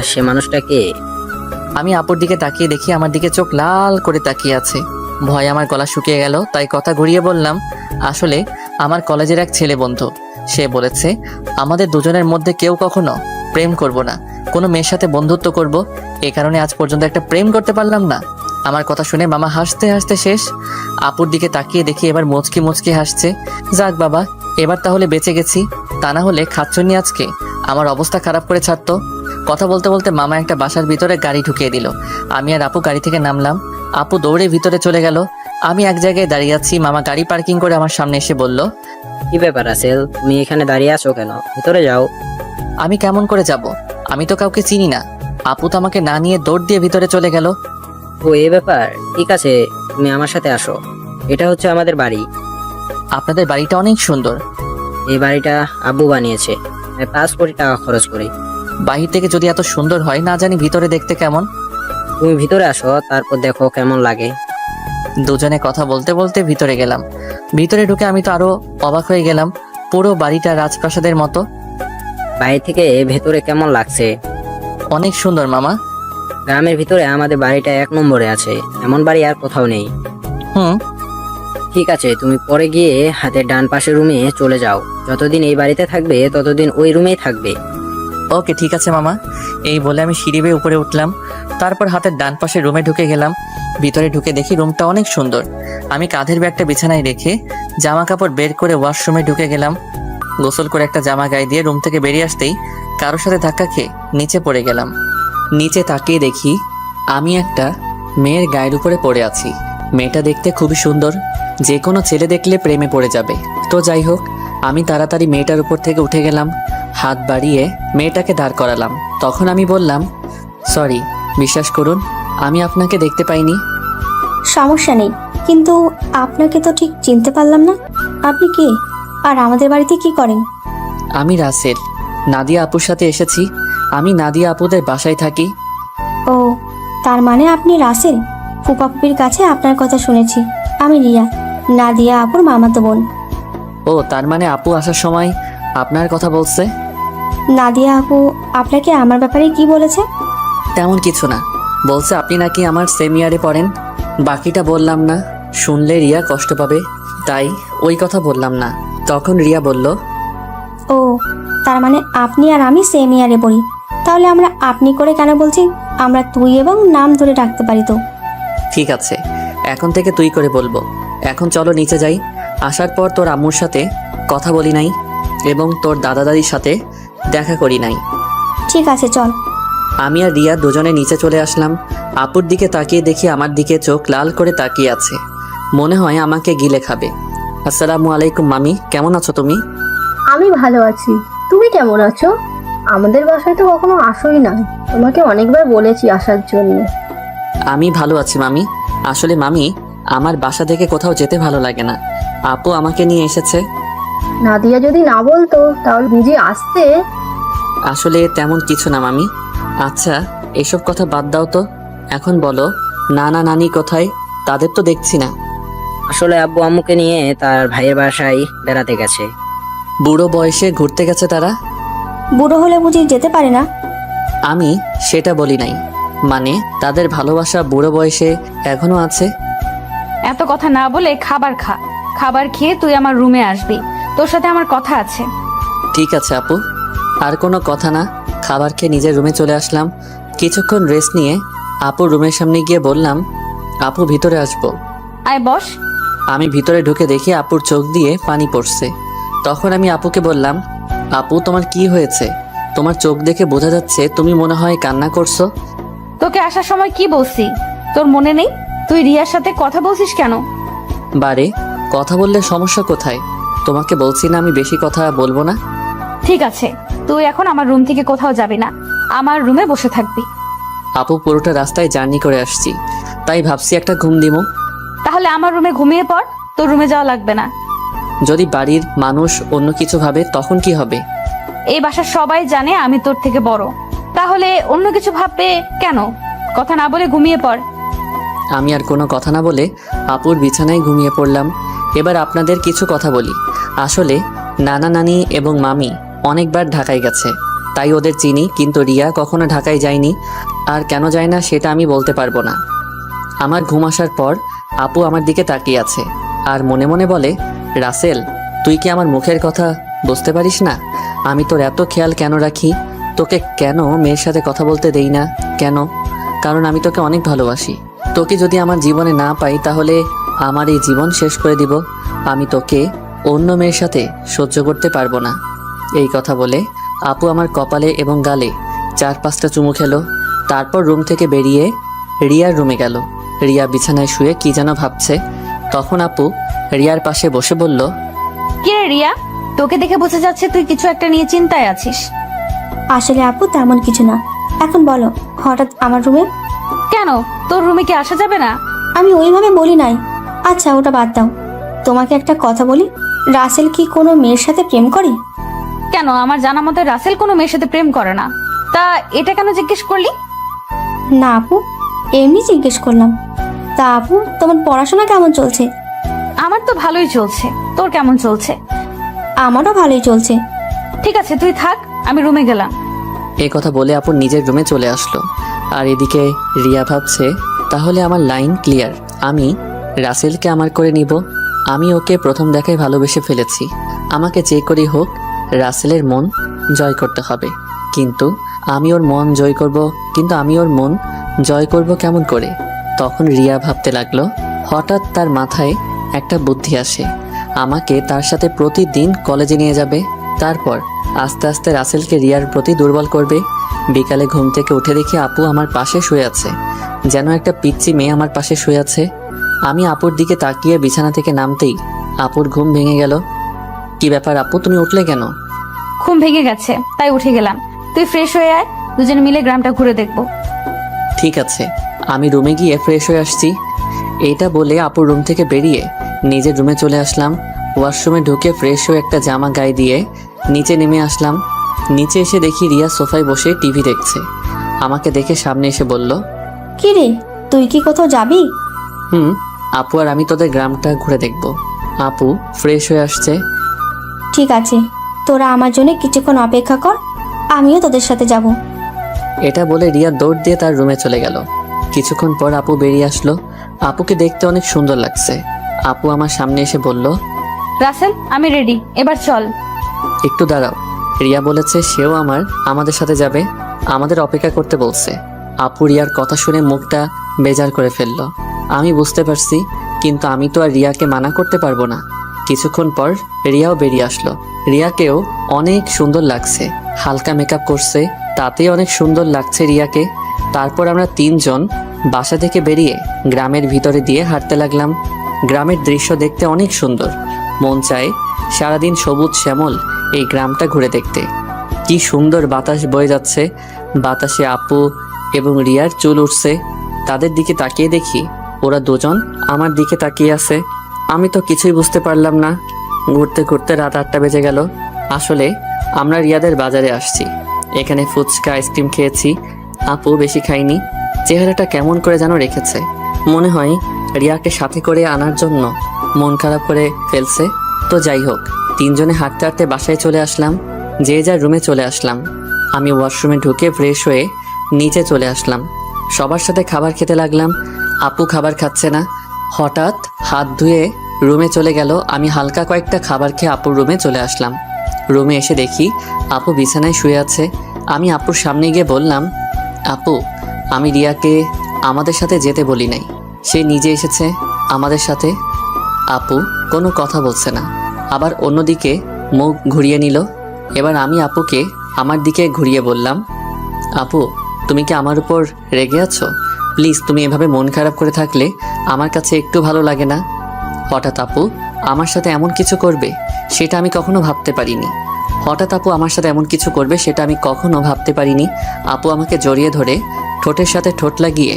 সে মানুষটা কে? আমি আপুর দিকে তাকিয়ে দেখি আমার দিকে চোখ লাল করে তাকিয়ে আছে। ভয়ে আমার গলা শুকিয়ে গেল, তাই কথা ঘুরিয়ে বললাম, আসলে আমার কলেজের এক ছেলে বন্ধু। সে বলেছে আমাদের দুজনের মধ্যে কেউ কখনো প্রেম করব না, কোনো মেয়ের সাথে বন্ধুত্ব করব। এ কারণে আজ পর্যন্ত একটা প্রেম করতে পারলাম না। আমার কথা শুনে মামা হাসতে হাসতে শেষ। আপুর দিকে তাকিয়ে দেখি এবার মুচকি মুচকি হাসছে। যাক বাবা, এবার তাহলে বেঁচে গেছি। তা না হলে খাচ্ছনি আজকে আমার অবস্থা খারাপ করে ছাড়তো। কথা বলতে বলতে মামা একটা বাসার ভিতরে গাড়ি ঢুকিয়ে দিল। আমি আর আপু গাড়ি থেকে নামলাম। আপু দৌড়ে ভিতরে চলে গেল। আমি এক জায়গায় দাঁড়িয়ে আছি। মামা গাড়ি পার্কিং করে আমার সামনে এসে বলল, কি ব্যাপার রাসেল, তুমি এখানে দাঁড়িয়ে আছো কেন? ভিতরে যাও। আমি কেমন করে যাব? আমি তো কাউকে চিনি না। আপু তো আমাকে না নিয়ে দৌড় দিয়ে ভিতরে চলে গেল। ও এই ব্যাপার, ঠিক আছে, তুমি আমার সাথে আসো। এটা হচ্ছে আমাদের বাড়ি। আপনাদের বাড়িটা অনেক সুন্দর। এই বাড়িটা আব্বু বানিয়েছে, 5 কোটি টাকা খরচ করে। বাহির থেকে যদি এত সুন্দর হয়, না জানি ভিতরে দেখতে কেমন। তুমি ভিতরে আসো, তারপর দেখো কেমন লাগে। দুজনে কথা বলতে বলতে ভিতরে গেলাম। ভিতরে ঢুকে আমি তো আরো অবাক হয়ে গেলাম। পুরো বাড়িটা রাজপ্রাসাদের মতো। বাইরে থেকে ভেতরে কেমন লাগছে? অনেক সুন্দর মামা। গ্রামের ভিতরে আমাদের বাড়িটা 1 নম্বরে আছে, এমন বাড়ি আর কোথাও নেই। হুম। ঠিক আছে, তুমি পরে গিয়ে হাতের ডান পাশের রুমে চলে যাও। যতদিন এই বাড়িতে থাকবে ততদিন ওই রুমেই থাকবে। ওকে ঠিক আছে মামা। এই বলে আমি সিঁড়ি বেয়ে উপরে উঠলাম। তারপর হাতের ডান পাশে রুমে ঢুকে গেলাম। ভিতরে ঢুকে দেখি রুমটা অনেক সুন্দর। আমি কাঁধের ব্যাগটা বিছানায় রেখে জামা কাপড় বের করে ওয়াশরুমে ঢুকে গেলাম। গোসল করে একটা জামা গায়ে দিয়ে রুম থেকে বেরিয়ে আসতেই কারোর সাথে ধাক্কা খেয়ে নিচে পড়ে গেলাম। নিচে তাকিয়ে দেখি আমি একটা মেয়ের গায়ের উপরে পড়ে আছি। মেয়েটা দেখতে খুবই সুন্দর, যে কোনো ছেলে দেখলে প্রেমে পড়ে যাবে। তো যাই হোক, আমি তাড়াতাড়ি মেয়েটার উপর থেকে উঠে গেলাম। হাত বাড়িয়ে মেয়েটাকে দাঁড় করালাম। তখন আমি বললাম, সরি, বিশ্বাস করুন আমি আপনাকে দেখতে পাইনি। সমস্যা নেই, কিন্তু আপনাকে তো ঠিক চিনতে পারলাম না। আপনি কে, আর আমাদের বাড়িতে কি করেন? আমি রাসেল, নাদিয়া আপুর সাথে এসেছি। আমি নাদিয়া আপুদের বাসায় থাকি। ও, তার মানে আপনি রাসেল। ফুপাপুপির কাছে আপনার কথা শুনেছি। আমি রিয়া, নাদিয়া আপুর মামাতো বোন। ও, তার মানে আপু আসার সময় আপনার কথা বলছে? নাদিয়া আপু আপনাকে আমার ব্যাপারে কি বলেছে? তেমন কিছু না, বলছে আপনি নাকি আমার সেম ইয়ারে পড়েন। বাকিটা বললাম না, শুনলে রিয়া কষ্ট পাবে, তাই ওই কথা বললাম না। তখন রিয়া বলল, ও, তার মানে আপনি আর আমি সেম ইয়ারে পড়ি। তাহলে আমরা আপনি করে কেন বলছি? আমরা তুই এবং নাম ধরে ডাকতে পারি তো। ঠিক আছে, এখন থেকে তুই করে বলবো। এখন চলো নিচে যাই। আসার পর তোর আম্মুর সাথে কথা বলি নাই এবং তোর দাদা দাদির সাথে দেখা করি নাই। ঠিক আছে, চল। আমি আর রিয়া দুজনে নিচে চলে আসলাম। আপুর দিকে তাকিয়ে দেখি আমার দিকে চোখ লাল করে তাকিয়ে আছে, মনে হয় আমাকে গিলে খাবে। আসসালামু আলাইকুম মামি, কেমন আছো তুমি? আমি ভালো আছি, তুমি কেমন আছো? আমাদের বাসায় তো কখনো আসোই না, তোমাকে অনেকবার বলেছি আসার জন্য। আমি ভালো আছি মামি। আসলে মামি, আমার বাসা থেকে কোথাও যেতে ভালো লাগে না। আপু আমাকে নিয়ে এসেছে। নাদিয়া যদি না বলতো তাহলে নিজে আসতে। আসলে তেমন কিছু না মামি। আচ্ছা, এসব কথা বাদ দাও তো। এখন বলো, নানা নানি কোথায়? তাদের তো দেখছি না। আসলে আব্বু আম্মুকে নিয়ে তার ভাইয়ের বাসায় বেড়াতে গেছে। বুড়ো বয়সে ঘুরতে গেছে তারা? বুড়ো হলে বুঝি যেতে পারে না? আমি সেটা বলি নাই, মানে তাদের ভালোবাসা বুড়ো বয়সে এখনো আছে। এত কথা না বলে খাবার খা। খাবার খেয়ে তুই আমার রুমে আসবি, তোর সাথে আমার কথা আছে। ঠিক আছে আপু, আর কোনো কথা না। খাবার খেয়ে নিজের রুমে চলে আসলাম। কিছুক্ষণ রেস্ট নিয়ে আপুর রুমের সামনে গিয়ে বললাম, আপু ভিতরে আসবো? আয় বস। আমি ভিতরে ঢুকে দেখি আপুর চোখ দিয়ে পানি পড়ছে। তখন আমি আপুকে বললাম, আপু তোমার কি হয়েছে? তোমার চোখ দেখে বোঝা যাচ্ছে তুমি মনে হয় কান্না করছো। তোকে আসার সময় কি বলছি তোর মনে নেই? তুই রিয়ার সাথে কথা বলছিস কেন? বারে, কথা বললে সমস্যা কোথায়? তোমাকে বলছি না আমি বেশি কথা বলবো না। ঠিক আছে, তুই এখন আমার রুম থেকে কোথাও যাবি না, আমার রুমে বসে থাকবি। আপু পুরোটা রাস্তায় জার্নি করে আসছি, তাই ভাবছি একটা ঘুম দিমো। তাহলে আমার রুমে ঘুমিয়ে পড়, তোর রুমে যাওয়া লাগবে না। যদি বাড়ির মানুষ অন্য কিছু ভাবে তখন কি হবে? এই বাসার সবাই জানে আমি তোর থেকে বড়, তাহলে অন্য কিছু ভাববে কেন? কথা না বলে ঘুমিয়ে পড়। আমি আর কোনো কথা না বলে আপুর বিছানায় ঘুমিয়ে পড়লাম। এবার আপনাদের কিছু কথা বলি। আসলে নানা নানি এবং মামি অনেকবার ঢাকায় গেছে, তাই ওদের চিনি, কিন্তু রিয়া কখনো ঢাকায় যায়নি। আর কেন যায় না সেটা আমি বলতে পারবো না। আমার ঘুম আসার পর আপু আমার দিকে তাকিয়ে আছে আর মনে মনে বলে, রাসেল তুই কি আমার মুখের কথা বুঝতে পারিস না? আমি তোর এত খেয়াল কেন রাখি? তোকে কেন মেয়ের সাথে কথা বলতে দেই না? কেন? কারণ আমি তোকে অনেক ভালোবাসি। তোকে যদি আমার জীবনে না পাই তাহলে আমার এই জীবন শেষ করে দিব। আমি তোকে অন্য মেয়ের সাথে সহ্য করতে পারবো না। এই কথা বলে আপু আমার কপালে এবং গালে 4-5টা চুমু খেলো। তারপর রুম থেকে বেরিয়ে রিয়ার রুমে গেল। রিয়া বিছানায় শুয়ে কি যেন ভাবছে। তখন আপু রিয়ার পাশে বসে বলল, কি রে রিয়া, তোকে দেখে বোঝা যাচ্ছে তুই কিছু একটা নিয়ে চিন্তায় আছিস। আসলে আপু তেমন কিছু না। এখন বলো, হঠাৎ আমার রুমে? কেন, তোর রুমে কি আসা যাবে না? আমি ওইভাবে বলি নাই। আচ্ছা ওটা বাদ দাও, তোমাকে একটা কথা বলি, রাসেল কি কোনো মেয়ের সাথে প্রেম করে? কেন, আমার জানা মতে রাসেল কোনো মেয়ের সাথে প্রেম করে না। তা এটা কেন জিজ্ঞেস করলি? না আপু, এমনি জিজ্ঞেস করলাম। তা আপু, তোমার পড়াশোনা কেমন চলছে? আমার তো ভালোই চলছে, তোর কেমন চলছে? আমারও ভালোই চলছে। ঠিক আছে তুই থাক, আমি রুমে গেলাম। এই কথা বলে আপু নিজের রুমে চলে আসলো। আর এদিকে রিয়া ভাবছে, তাহলে আমার লাইন ক্লিয়ার, আমি রাসেলকে আমার করে নিব। আমি ওকে প্রথম দেখায় ভালোবেসে ফেলেছি। আমাকে যে করেই হোক রাসেলের মন জয় করতে হবে। কিন্তু আমি ওর মন জয় করব কেমন করে? তখন রিয়া ভাবতে লাগলো। হঠাৎ তার মাথায় একটা বুদ্ধি আসে। আমাকে তার সাথে প্রতিদিন কলেজে নিয়ে যাবে। তারপর আস্তে আস্তে রাসেলকে রিয়ার প্রতি দুর্বল করবে। বিকালে ঘুম থেকে উঠে দেখি আপু আমার পাশে শুয়ে আছে, যেন একটা পিচ্চি মেয়ে আমার পাশে শুয়ে আছে। আমি আপুর দিকে তাকিয়ে বিছানা থেকে নামতেই আপুর ঘুম ভেঙে গেল। কি ব্যাপার আপু, তুমি উঠলে কেন? ঘুম ভেঙে গেছে তাই উঠে গেলাম। তুই ফ্রেশ হয়ে আয়, দুজনে মিলে গ্রামটা ঘুরে দেখবো। ঠিক আছে, আমি রুমে গিয়ে ফ্রেশ হয়ে আসছি। এইটা বলে আপুর রুম থেকে বেরিয়ে নিজের রুমে চলে আসলাম। ওয়াশরুমে ঢুকে ফ্রেশ হয়ে একটা জামা গায়ে দিয়ে নিচে নেমে আসলাম। নিচে এসে দেখি রিয়া সোফায় বসে টিভি দেখছে। আমাকে দেখে সামনে এসে বলল, কি রে, তুই কি কোথাও যাবি? আপু আর আমি তোদের গ্রামটা ঘুরে দেখব। আপু ফ্রেশ হয়ে আসছে। ঠিক আছে, তোরা আমার জন্য কিছুক্ষণ অপেক্ষা কর, আমিও তোদের সাথে যাব। এটা বলে রিয়া দৌড় দিয়ে তার রুমে চলে গেল। কিছুক্ষণ পর আপু বেরিয়ে আসলো। আপুকে দেখতে অনেক সুন্দর লাগছে। আপু আমার সামনে এসে বলল, রাসেল আমি রেডি, এবার চল। একটু দাঁড়াও। রিয়া বলেছে সেও আমাদের সাথে যাবে, আমাদের অপেক্ষা করতে বলছে। আপু রিয়ার কথা শুনে মুখটা বেজার করে ফেললো। আমি বুঝতে পারছি, কিন্তু আমি তো আর রিয়াকে মানা করতে পারবো না। কিছুক্ষণ পর রিয়াও বেরিয়ে আসলো। রিয়াকেও অনেক সুন্দর লাগছে, হালকা মেকআপ করছে, তাতেই অনেক সুন্দর লাগছে রিয়াকে। তারপর আমরা 3 জন বাসা থেকে বেরিয়ে গ্রামের ভিতরে দিয়ে হাঁটতে লাগলাম। গ্রামের দৃশ্য দেখতে অনেক সুন্দর, মন চায় সারাদিন সবুজ শ্যামল এই গ্রামটা ঘুরে দেখতে। কি সুন্দর বাতাস বয়ে যাচ্ছে, বাতাসে আপু এবং রিয়ার চুল উঠছে। তাদের দিকে তাকিয়ে দেখি ওরা দুজন আমার দিকে তাকিয়ে আছে। আমি তো কিছুই বুঝতে পারলাম না। ঘুরতে ঘুরতে রাত 8টা বেজে গেল। আসলে আমরা রিয়াদের বাজারে আসছি, এখানে ফুচকা আইসক্রিম খেয়েছি। আপু বেশি খাইনি, চেহারাটা কেমন করে যেন রেখেছে। মনে হয় রিয়াকে সাথে করে আনার জন্য মন খারাপ করে ফেলছে। তো যাই হোক, 3 জনে হাঁটতে হাঁটতে বাসায় চলে আসলাম। যে যার রুমে চলে আসলাম। আমি ওয়াশরুমে ঢুকে ফ্রেশ হয়ে নিচে চলে আসলাম। সবার সাথে খাবার খেতে লাগলাম। আপু খাবার খাচ্ছে না, হঠাৎ হাত ধুয়ে রুমে চলে গেল। আমি হালকা কয়েকটা খাবার খেয়ে আপুর রুমে চলে আসলাম। রুমে এসে দেখি আপু বিছানায় শুয়ে আছে। আমি আপুর সামনে গিয়ে বললাম, আপু আমি রিয়াকে আমাদের সাথে যেতে বলি নাই, সে নিজে এসেছে আমাদের সাথে। আপু কোনো কথা বলছে না, আবার অন্যদিকে মুখ ঘুরিয়ে নিল। এবার আমি আপুকে আমার দিকে ঘুরিয়ে বললাম, আপু তুমি কি আমার উপর রেগে আছো? প্লিজ, তুমি এভাবে মন খারাপ করে থাকলে আমার কাছে একটু ভালো লাগে না। হঠাৎ আপু আমার সাথে এমন কিছু করবে সেটা আমি কখনো ভাবতে পারিনি। আপু আমাকে জড়িয়ে ধরে ঠোঁটের সাথে ঠোঁট লাগিয়ে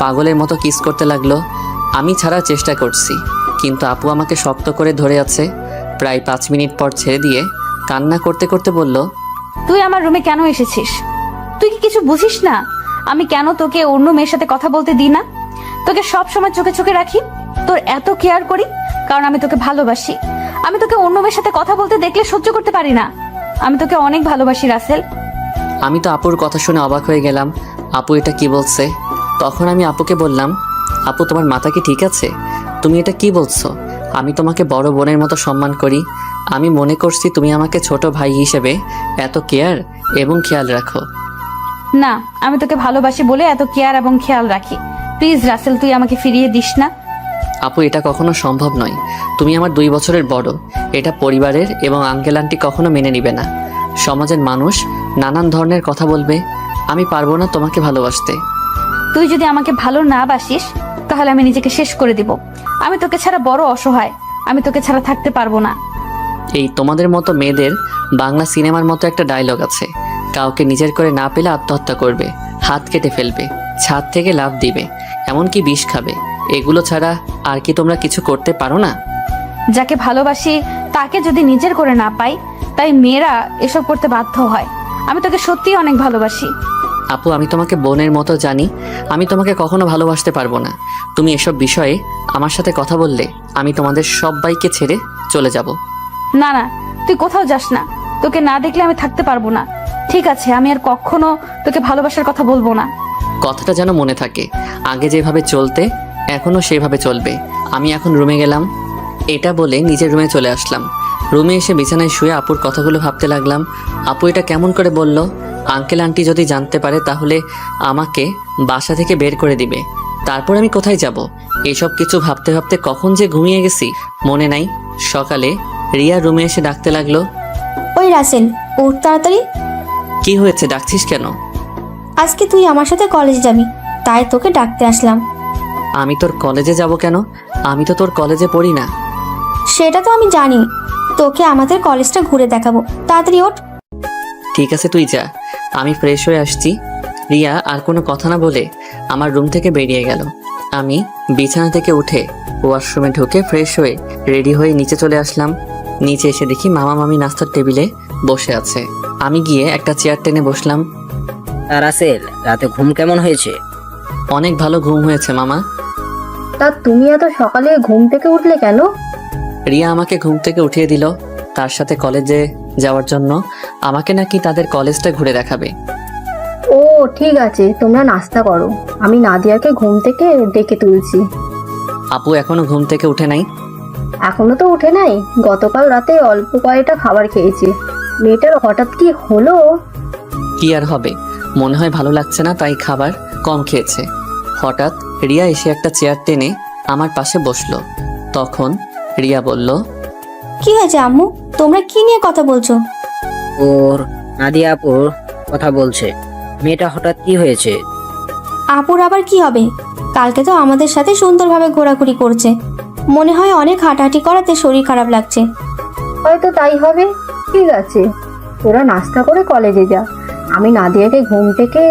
পাগলের মতো কিস করতে লাগলো। আমি ছাড়ার চেষ্টা করছি, কিন্তু আপু আমাকে শক্ত করে ধরে আছে। প্রায় 5 মিনিট পর ছেড়ে দিয়ে কান্না করতে করতে বলল, তুই আমার রুমে কেন এসেছিস? তুই কি কিছু বুঝিস না আমি কেন তোকে অন্য মেয়ের সাথে কথা বলতে দিই না? তোকে সব সময় চোখে চোখে রাখি, তোর এত কেয়ার করি, কারণ আমি তোকে ভালোবাসি। আমি তোকে অন্য মেয়ের সাথে কথা বলতে দেখলে সহ্য করতে পারি না। আমি তোকে অনেক ভালোবাসি রাসেল। আমি তো আপুর কথা শুনে অবাক হয়ে গেলাম, আপু এটা কি বলছে? তখন আমি আপুকে বললাম, আপু তোমার মাথা কি ঠিক আছে? তুমি এটা কি বলছো? আমি তোমাকে বড় বোনের মতো সম্মান করি। আমি মনে করছি তুমি আমাকে ছোট ভাই হিসেবে এত কেয়ার এবং খেয়াল রাখো। না, আমি তোকে ভালোবাসি বলে এত কেয়ার এবং খেয়াল রাখি। প্লিজ রাসেল, তুই আমাকে ফিরিয়ে দিস না। আপু, এটা কখনো সম্ভব নয়। তুমি আমার 2 বছরের বড়। এটা পরিবারের এবং আঙ্কেল আন্টি কখনো মেনে নিবে না। সমাজের মানুষ নানান ধরনের কথা বলবে। আমি পারবো না তোমাকে ভালোবাসতে। তুই যদি আমাকে ভালো না বাসিস তাহলে আমি নিজেকে শেষ করে দিব। আমি তোকে ছাড়া বড় অসহায়, আমি তোকে ছাড়া থাকতে পারবো না। এই তোমাদের মতো মেয়েদের বাংলা সিনেমার মতো একটা ডায়লগ আছে, কাউকে নিজের করে না পেলে আত্মহত্যা করবে, হাত কেটে ফেলবে, ছাদ থেকে লাফ দিবে, এমনকি বিষ খাবে। এগুলো ছাড়া আর কি তোমরা কিছু করতে পারো না? যাকে ভালোবাসি তাকে যদি নিজের করে না পাই, তাই মেয়েরা এসব করতে বাধ্য হয়। আমি তোকে সত্যিই অনেক ভালোবাসি। আপু, আমি তোমাকে বোনের মতো জানি। আমি তোমাকে কখনো ভালোবাসতে পারবো না। তুমি এসব বিষয়ে আমার সাথে কথা বললে আমি তোমাদের সবাইকে ছেড়ে চলে যাব। না না, তুই কোথাও যাস না। তোকে না দেখলে আমি থাকতে পারবো না। ঠিক আছে, আমি আর কখনো তোকে ভালোবাসার কথা বলবো না। কথাটা যেন মনে থাকে। আগে যেভাবে চলতে এখনো সেভাবে চলবে। আমি এখন রুমে গেলাম। এটা বলে নিজের রুমে চলে আসলাম। রুমে এসে বিছানায় শুয়ে আপুর কথাগুলো ভাবতে লাগলাম। আপু এটা কেমন করে বলল? আঙ্কেল আন্টি যদি জানতে পারে তাহলে আমাকে বাসা থেকে বের করে দিবে। তারপর আমি কোথায় যাব? এসব কিছু ভাবতে ভাবতে কখন যে ঘুমিয়ে গেছি মনে নাই। সকালে রিয়া রুমে এসে ডাকতে লাগলো। ওই রাসেল, উঠ তাড়াতাড়ি। কি হয়েছে, ডাকছিস কেন? আজকে তুই আমার সাথে কলেজে যাবি, তাই তোকে ডাকতে আসলাম। আমি তোর কলেজে যাব কেন? আমি তো তোর কলেজে পড়ি না। সেটা তো আমি জানি, তোকে আমাদের কলেজটা ঘুরে দেখাবো। তাড়াতাড়ি ওঠ। ঠিক আছে, তুই যা, আমি ফ্রেশ হয়ে আসছি। রিয়া আর কোনো কথা না বলে আমার রুম থেকে বেরিয়ে গেল। আমি বিছানা থেকে উঠে ওয়াশরুমে ঢুকে ফ্রেশ হয়ে রেডি হয়ে নিচে চলে আসলাম। নিচে এসে দেখি মামা মামি নাস্তার টেবিলে বসে আছে। আমি গিয়ে একটা চেয়ার টেনে বসলাম। তা রাসেল, রাতে ঘুম কেমন হয়েছে? অনেক ভালো ঘুম হয়েছে মামা। তা তুমি এত সকালে ঘুম থেকে উঠলে কেন? রিয়া আমাকে ঘুম থেকে উঠিয়ে দিল। তার সাথে কলেজে যাওয়ার জন্য আমাকে নাকি তাদের কলেজটা ঘুরে দেখাবে। ও ঠিক আছে, তোমরা নাস্তা করো, আমি নাদিয়াকে ঘুম থেকে ডেকে তুলছি। আপু এখনো ঘুম থেকে উঠে নাই? এখনো তো উঠে নাই, গতকাল রাতে অল্প কয়েকটা খাবার খেয়েছি। মেয়েটার হঠাৎ কি হলো? কি আর হবে, মনে হয় ভালো লাগছে না তাই খাবার কম খেয়েছে। হঠাৎ রিয়া এসে একটা চেয়ার টেনে আমার পাশে বসলো। তখন রিয়া বলল, কি হয়েছে আম্মু? তোমরা কি নিয়ে কথা বলছো? ওর নাদিয়া আপুর কথা বলছে। মেয়েটা হঠাৎ কি হয়েছে? আপুর আবার কি হবে? কালকে তো আমাদের সাথে সুন্দরভাবে ঘোরাঘুরি করছে। মনে হয় অনেক হাঁটাহাঁটি করাতে শরীর খারাপ লাগছে। হয়তো তাই হবে। ঠিক আছে, তোরা নাস্তা করে কলেজে যা, আমি নাদিয়াকে ঘুম থেকে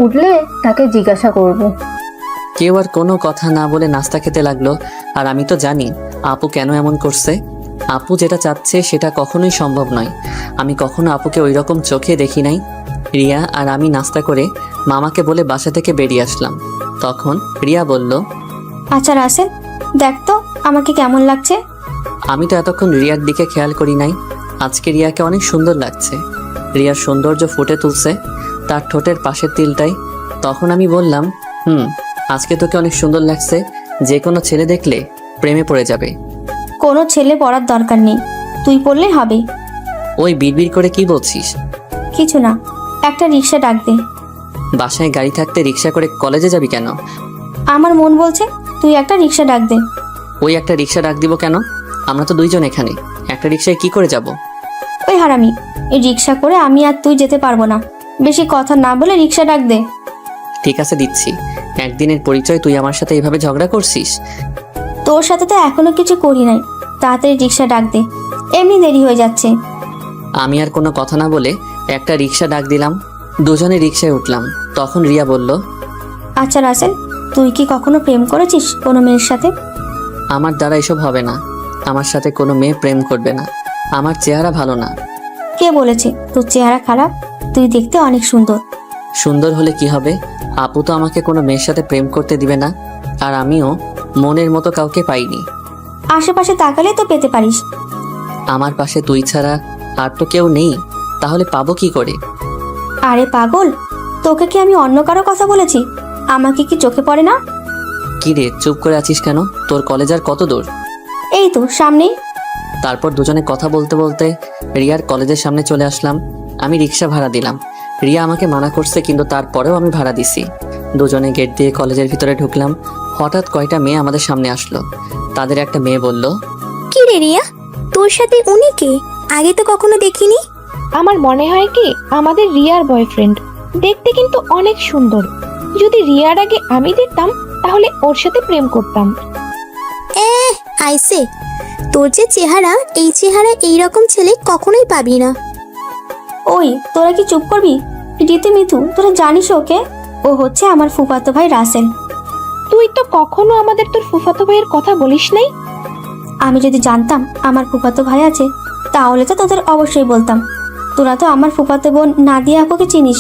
উঠলে তাকে জিজ্ঞাসা করব। কেউ আর কোনো কথা না বলে নাস্তা খেতে লাগলো। আর আমি তো জানি আপু কেন এমন করছে। আপু যেটা চাচ্ছে সেটা কখনোই সম্ভব নয়। আমি কখনো আপুকে ওই রকম চোখে দেখি নাই। রিয়া আর আমি নাস্তা করে মামাকে বলে বাসা থেকে বেরিয়ে আসলাম। তখন রিয়া বলল, আচ্ছা রাসেল, দেখ তো আমাকে কেমন লাগছে। আমি তো এতক্ষণ রিয়ার দিকে খেয়াল করি নাই। আজকে রিয়াকে অনেক সুন্দর লাগছে। রিয়ার সৌন্দর্য ফুটে তুলছে তার ঠোঁটের পাশের তিলটাই। তখন আমি বললাম, আজকে তোকে অনেক সুন্দর লাগছে। যে কোনো ছেলে দেখলে প্রেমে পড়ে যাবে। কোনো ছেলে পড়ার দরকার নেই, তুই পড়লেই হবে। ওই বিড়বিড় করে কি বলছিস? কিছু না, একটা রিক্সা ডাক দে। বাসায় গাড়ি থাকতে রিক্সা করে কলেজে যাবি কেন? আমার মন বলছে তুই একটা রিক্সা ডাক দে। ওই একটা রিক্সা ডাক দিব কেন? আমরা তো দুইজন এখানে, একটা রিক্সায় কি করে যাব? ওই হারামি, এই রিক্সা করে আমি আর তুই যেতে পারবো না। বেশি কথা না বলে রিক্সা ডাক দে। ঠিক আছে, দিচ্ছি। একদিনের পরিচয় তুই আমার সাথে এইভাবে ঝগড়া করছিস? তোর সাথে তো এখনো কিছু করি নাই, তাড়াতাড়ি রিক্সা ডাক দে, এমনি দেরি হয়ে যাচ্ছে। আমি আর কোনো কথা না বলে একটা রিক্সা ডাক দিলাম। দুজনে রিক্সায় উঠলাম। তখন রিয়া বলল, আচ্ছা রাসেল, তুই কি কখনো প্রেম করেছিস কোনো মেয়ের সাথে? আমার দ্বারা এসব হবে না। আমার সাথে কোনো মেয়ে প্রেম করবে না। আমার চেহারা ভালো না। কে বলেছে তোর চেহারা খারাপ? তুই দেখতে অনেক সুন্দর। সুন্দর হলে কি হবে? আপু তো আমাকে কোনো মেয়ের সাথে প্রেম করতে দিবে না। আর আমিও মনের মতো কাউকে পাইনি। আশেপাশে তাকালে তো পেতে পারিস। আমার পাশে তুই ছাড়া আর তো কেউ নেই, তাহলে পাবো কি করে? আরে পাগল, তোকে কি আমি অন্য কারো কথা বলেছি? আমাকে কি চোখে পড়ে না? কি রে, চুপ করে আছিস কেন? তোর কলেজ আর কত দূর? এই তো সামনেই। তারপর দুজনে কথা বলতে বলতে রিয়ার কলেজের সামনে চলে আসলাম। আমি রিক্সা ভাড়া দিলাম। রিয়া আমাকে মানা করছে, কিন্তু তারপরেও আমি ভাড়া দিছি। দুজনে গেট দিয়ে কলেজের ভিতরে ঢুকলাম। হঠাৎ কয়টা মেয়ে আমাদের সামনে আসলো। তাদের একটা মেয়ে বলল, কি রে রিয়া, তোর সাথে উনি কে? আগে তো কখনো দেখিনি। আমার মনে হয় কি আমাদের রিয়ার বয়ফ্রেন্ড। দেখতে কিন্তু অনেক সুন্দর। যদি রিয়ার আগে আমি দেখতাম তাহলে ওর সাথে প্রেম করতাম। আইসে, তোর যে চেহারা, এই চেহারা এইরকম ছেলে কখনোই পাবি না। ওই তোরা কি চুপ করবি? রীতি মিতু, তোরা জানিস ওকে? ও হচ্ছে আমার ফুফাতো ভাই রাসেল। তুই তো কখনো আমাদের তোর ফুফাতো ভাইয়ের কথা বলিস নাই। আমি যদি জানতাম আমার ফুফাতো ভাই আছে তাহলে তো তোদের অবশ্যই বলতাম। তোরা তো আমার ফুফাতো বোন নাদিয়া আপুকে চিনিস,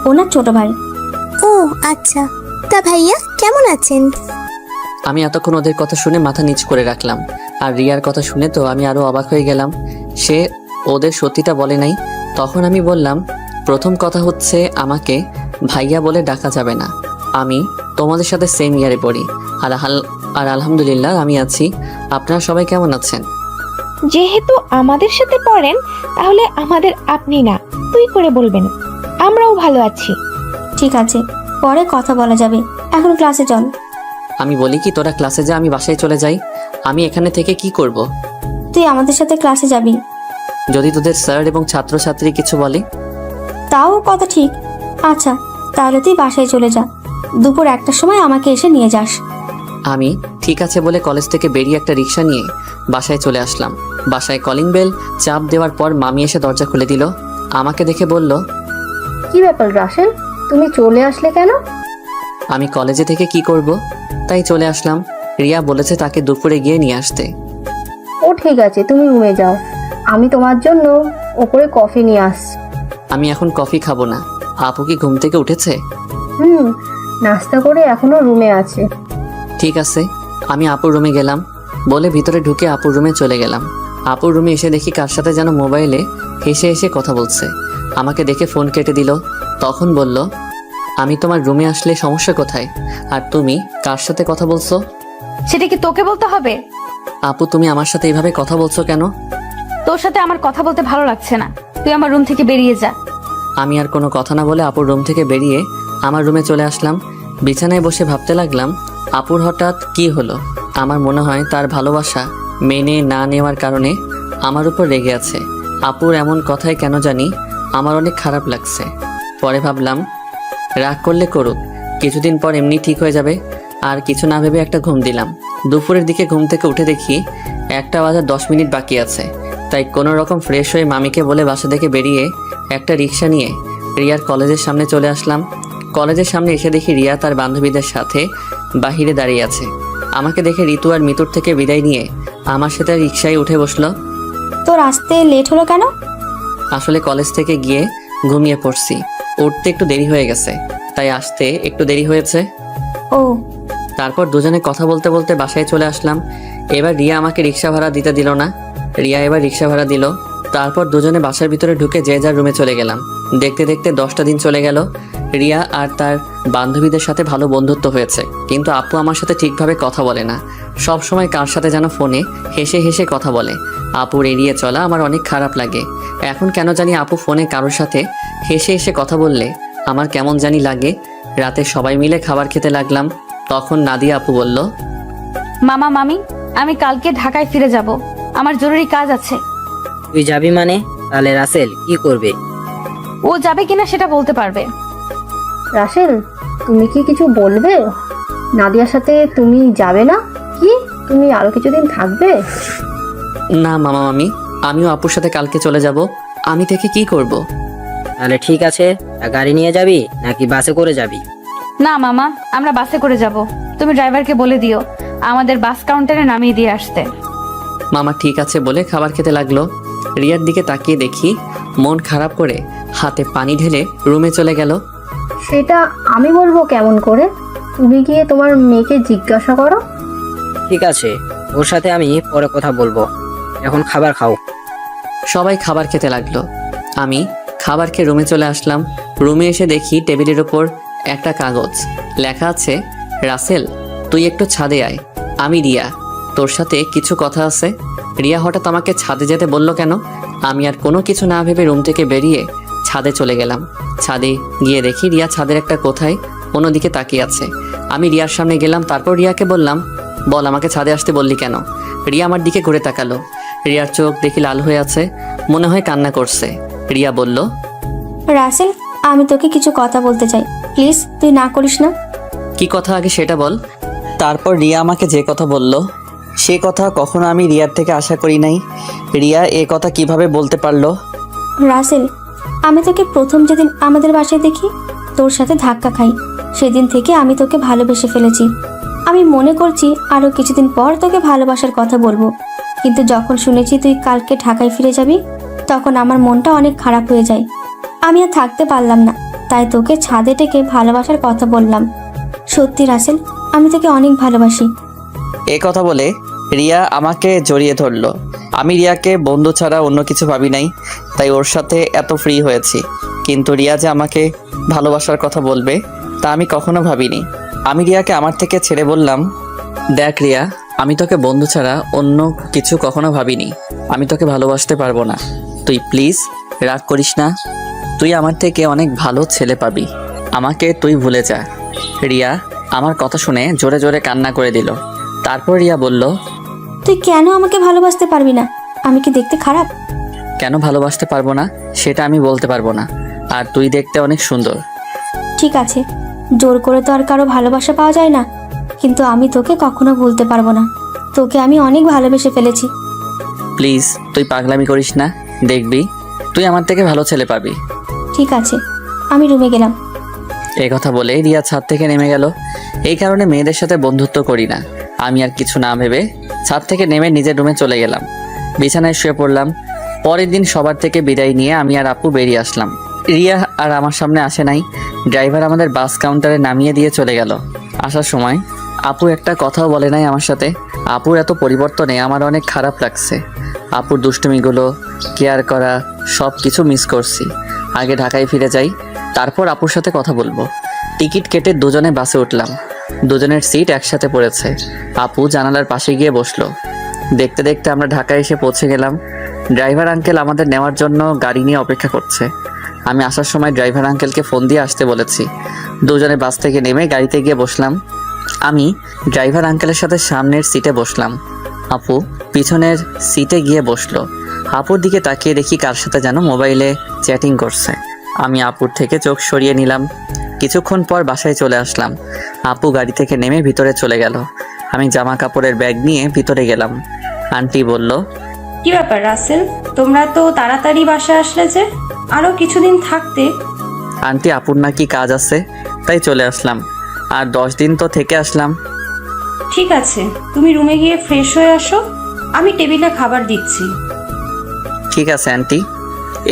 ওনার ছোট ভাই। ও আচ্ছা, তা ভাইয়া কেমন আছেন? আমি এতক্ষণ ওদের কথা শুনে মাথা নিচ করে রাখলাম। আর রিয়ার কথা শুনে তো আমি আরো অবাক হয়ে গেলাম। সে ওদের সত্যিটা বলে নাই। তখন আমি বললাম, প্রথম কথা হচ্ছে আমাকে ভাইয়া বলে ডাকা যাবে না। আমি তোমাদের সাথে সেম ইয়ারে পড়ি। আর আলহামদুলিল্লাহ আমি আছি। আপনারা সবাই কেমন আছেন? যেহেতু আমাদের সাথে পড়েন তাহলে আমাদের আপনি না তুই করে বলবেন। আমরাও ভালো আছি। ঠিক আছে, পরে কথা বলা যাবে, এখন ক্লাসে চল। আমি বলি কি, তোরা ক্লাসে যা, আমি বাসায় চলে যাই। আমি এখানে থেকে কি করব? তুই আমাদের সাথে ক্লাসে যাবি। যদি তোদের স্যার এবং ছাত্রছাত্রী কিছু বলে? তাও কথা ঠিক। আচ্ছা, তাহলে তুই বাসায় চলে যা। দুপুর 1টার সময় আমাকে এসে নিয়ে যাস। আমি ঠিক আছে বলে কলেজ থেকে বেরিয়ে একটা রিক্সা নিয়ে বাসায় চলে আসলাম। বাসায় কলিং বেল চাপ দেওয়ার পর মামি এসে দরজা খুলে দিল। আমাকে দেখে বলল, কি ব্যাপার রাসেল, তুমি চলে আসলে কেন? আমি কলেজে থেকে কি করব, তাই চলে আসলাম। রিয়া বলেছে তাকে দুপুরে গিয়ে নিয়ে আসতে। ও ঠিক আছে, তুমি রুমে যাও, আমি তোমার জন্য ওপরে কফি নিয়ে আসছি। আমি এখন কফি খাবো না। আপু কি ঘুম থেকে উঠেছে? নাস্তা করে এখনো রুমে আছে। ঠিক আছে। আমি আপুর রুমে গেলাম বলে ভিতরে ঢুকে আপুর রুমে চলে গেলাম। আপুর রুমে এসে দেখি কার সাথে যেন মোবাইলে হেসে হেসে কথা বলছে। আমাকে দেখে ফোন কেটে দিল। তখন বলল, আমি তোমার রুমে আসলে সমস্যা কোথায়? আর তুমি কার সাথে কথা বলছো? সেটা কি তোকে বলতে হবে? আপু, তুমি আমার সাথে এইভাবে কথা বলছো কেন? তোর সাথে আমার কথা বলতে ভালো লাগছে না, তুই আমার রুম থেকে বেরিয়ে যা। আমি আর কোনো কথা না বলে আপুর রুম থেকে বেরিয়ে আমার রুমে চলে আসলাম। বিছানায় বসে ভাবতে লাগলাম, আপুর হঠাৎ কি হলো? আমার মনে হয় তার ভালোবাসা মেনে না নেওয়ার কারণে আমার উপর রেগে আছে। আপুর এমন কথায় কেন জানি আমার অনেক খারাপ লাগছে। পরে ভাবলাম, রাগ করলে করুক, কিছুদিন পর এমনি ঠিক হয়ে যাবে। আর কিছু না ভেবে একটা ঘুম দিলাম। দুপুরের দিকে ঘুম থেকে উঠে দেখি 1টা বাজার 10 মিনিট বাকি আছে। তাই কোনো রকম ফ্রেশ হয়ে মামিকে বলে বাসা থেকে বেরিয়ে একটা রিক্সা নিয়ে রিয়ার কলেজের সামনে চলে আসলাম। কলেজের সামনে এসে দেখি রিয়া তার বান্ধবীদের সাথে বাহিরে দাঁড়িয়ে আছে। আমাকে দেখে ঋতু আর মিতুর থেকে বিদায় নিয়ে আমার সাথে রিক্সায় উঠে বসলো। তোর আসতে লেট হলো কেন? আসলে কলেজ থেকে গিয়ে ঘুমিয়ে পড়ছি, উঠতে একটু দেরি হয়ে গেছে, তাই আসতে একটু দেরি হয়েছে। ও, তারপর দুজনে কথা বলতে বলতে বাসায় চলে আসলাম। এবার রিয়া আমাকে রিক্সা ভাড়া দিতে দিল না, রিয়া এবার রিক্সা ভাড়া দিল। তারপর দুজনে বাসার ভিতরে ঢুকে যে যার রুমে চলে গেলাম। দেখতে দেখতে 10টা দিন চলে গেল। রিয়া আর তার বান্ধবীদের সাথে ভালো বন্ধুত্ব হয়েছে, কিন্তু আপু আমার সাথে ঠিকভাবে কথা বলে না। সব সময় কার সাথে যেন ফোনে হেসে হেসে কথা বলে। আপুর এড়িয়ে চলা আমার অনেক খারাপ লাগে। এখন কেন জানি আপু ফোনে কারোর সাথে হেসে হেসে কথা বললে আমার কেমন জানি লাগে। রাতে সবাই মিলে খাবার খেতে লাগলাম। তখন নাদিয়া আপু বলল, মামা মামি, আমি কালকে ঢাকায় ফিরে যাব, আমার জরুরি কাজ আছে। তুই যাবি মানে? তাহলে রাসেল কি করবে? ও যাবে কিনা সেটা বলতে পারবে। রাসেল, তুমি কি কিছু বলবে? নাদিয়ার সাথে তুমি যাবে না কি? তুমি আরো কিছুদিন থাকবে? না মামা মামি, আমিও আপুর সাথে কালকে চলে যাব। আমি থেকে কি করব? তাহলে ঠিক আছে, তা গাড়ি নিয়ে যাবি নাকি বাসে করে যাবি? না মামা, আমরা বাসে করে যাব। তুমি ড্রাইভারকে বলে দিও আমাদের বাস কাউন্টারে নামিয়ে দিয়ে আসতে। মামা ঠিক আছে বলে খাবার খেতে লাগলো। রিয়ার দিকে তাকিয়ে দেখি মন খারাপ করে হাতে পানি ঢেলে রুমে চলে গেল। সেটা আমি বলবো কেমন করে? তুমি গিয়ে তোমার মেয়েকে জিজ্ঞাসা করো। ঠিক আছে, ওর সাথে আমি পরে কথা বলবো, এখন খাবার খাও। সবাই খাবার খেতে লাগলো। আমি খাবার খেয়ে রুমে চলে আসলাম। রুমে এসে দেখি টেবিলের ওপর একটা কাগজ, লেখা আছে, রাসেল তুই একটু ছাদে আয়, আমি রিয়া, তোর সাথে কিছু কথা আছে। রিয়া হঠাৎ আমাকে ছাদে যেতে বলল কেন? আমি আর কোনো কিছু না ভেবে রুম থেকে বেরিয়ে ছাদে চলে গেলাম। ছাদে গিয়ে দেখি রিয়া ছাদের একটা কোথায় অন্যদিকে তাকিয়ে আছে। আমি রিয়ার সামনে গেলাম, তারপর রিয়াকে বললাম, বল আমাকে ছাদে আসতে বললি কেন? রিয়া আমার দিকে ঘুরে তাকালো। রিয়ার চোখ দেখি লাল হয়ে আছে, মনে হয় কান্না করছে। রিয়া বলল, রাসেল, আমি তোকে কিছু কথা বলতে চাই, প্লিজ তুই না করিস না। কি কথা আগে সেটা বল। তারপর রিয়া আমাকে যে কথা বলল, সে কথা কখনো আমি রিয়ার থেকে আশা করি নাই। রিয়া এ কথা কিভাবে বলতে পারলো? রাসেল, আমি তোকে প্রথম যেদিন আমাদের বাসায় দেখি, তোর সাথে ধাক্কা খাই, সেদিন থেকে আমি তোকে ভালোবেসে ফেলেছি। আমি মনে করছি আরও কিছুদিন পর তোকে ভালোবাসার কথা বলবো, কিন্তু যখন শুনেছি তুই কালকে ঢাকায় ফিরে যাবি, তখন আমার মনটা অনেক খারাপ হয়ে যায়। আমি আর থাকতে পারলাম না, তাই তোকে ছাদে ডেকে ভালোবাসার কথা বললাম। সত্যি রাসেল, আমি তোকে অনেক ভালোবাসি। এ কথা বলে রিয়া আমাকে জড়িয়ে ধরলো। আমি রিয়াকে বন্ধু ছাড়া অন্য কিছু ভাবি নাই, তাই ওর সাথে এত ফ্রি হয়েছি। কিন্তু রিয়া যে আমাকে ভালোবাসার কথা বলবে তা আমি কখনো ভাবিনি। আমি রিয়াকে আমার থেকে ছেড়ে বললাম, দেখ রিয়া, আমি তোকে বন্ধু ছাড়া অন্য কিছু কখনো ভাবিনি। আমি তোকে ভালোবাসতে পারবো না। তুই প্লিজ রাগ করিস না। তুই আমার থেকে অনেক ভালো ছেলে পাবি। আমাকে তুই ভুলে যা। রিয়া আমার কথা শুনে জোরে জোরে কান্না করে দিল। তারপর রিয়া বলল, তুই কেন আমাকে ভালোবাসতে পারবি না? আমি কি দেখতে খারাপ? কেন ভালোবাসতে পারবো না সেটা আমি বলতে পারবো না, আর তুই দেখতে অনেক সুন্দর। ঠিক আছে, জোর করে তো আর কারো ভালোবাসা পাওয়া যায় না, কিন্তু আমি তোকে কখনো ভুলতে পারবো না। তোকে আমি অনেক ভালোবেসে ফেলেছি। প্লিজ তুই পাগলামি করিস না, দেখবি তুই আমার থেকে ভালো ছেলে পাবি। ঠিক আছে, আমি রুমে গেলাম। এই কথা বলে রিয়া ছাদ থেকে নেমে গেল। এই কারণে মেয়েদের সাথে বন্ধুত্ব করি না। আমি আর কিছু না ভেবে ছাদ থেকে নেমে নিজের রুমে চলে গেলাম। বিছানায় শুয়ে পড়লাম। পরের দিন সবার থেকে বিদায় নিয়ে আমি আর আপু বেরিয়ে আসলাম। রিয়া আর আমার সামনে আসে নাই। ড্রাইভার আমাদের বাস কাউন্টারে নামিয়ে দিয়ে চলে গেল। আসার সময় আপু একটা কথাও বলে নাই আমার সাথে। আপুর এত পরিবর্তনে আমার অনেক খারাপ লাগছে। আপুর দুষ্টুমিগুলো, কেয়ার করা, সব কিছু মিস করছি। আগে ঢাকায় ফিরে যাই, তারপর আপুর সাথে কথা বলবো। টিকিট কেটে দুজনে বাসে উঠলাম। দুজনের সিট একসাথে পড়েছে। আপু জানালার পাশে গিয়ে বসলো। দেখতে দেখতে আমরা ঢাকায় এসে পৌঁছে গেলাম। ড্রাইভার আঙ্কেল আমাদের নেওয়ার জন্য গাড়ি নিয়ে অপেক্ষা করছে। আমি আসার সময় ড্রাইভার আঙ্কেলকে ফোন দিয়ে আসতে বলেছি। দুজনে বাস থেকে নেমে গাড়িতে গিয়ে বসলাম। আমি ড্রাইভার আঙ্কেলের সাথে সামনের সিটে বসলাম। আপু পিছনের সিটে গিয়ে বসলো। আপুর দিকে তাকিয়ে দেখি কার সাথে যেন মোবাইলে চ্যাটিং করছে। আমি আপুর থেকে চোখ সরিয়ে নিলাম। কিছুক্ষণ পর বাসায় চলে আসলাম। আপু গাড়ি থেকে নেমে ভিতরে চলে গেল। আমি জামা কাপড়ের ব্যাগ নিয়ে ভিতরে গেলাম। আন্টি বলল, কি ব্যাপার রাসেল, তোমরা তো তাড়াতাড়ি বাসায় আসলে যে? আরো কিছুদিন থাকতে। আন্টি আপুর নাকি কাজ আছে, তাই চলে আসলাম। আর 10 দিন তো থেকে আসলাম। ঠিক আছে, তুমি রুমে গিয়ে ফ্রেশ হয়ে আসো, আমি টেবিলে খাবার দিচ্ছি। ঠিক আছে আন্টি।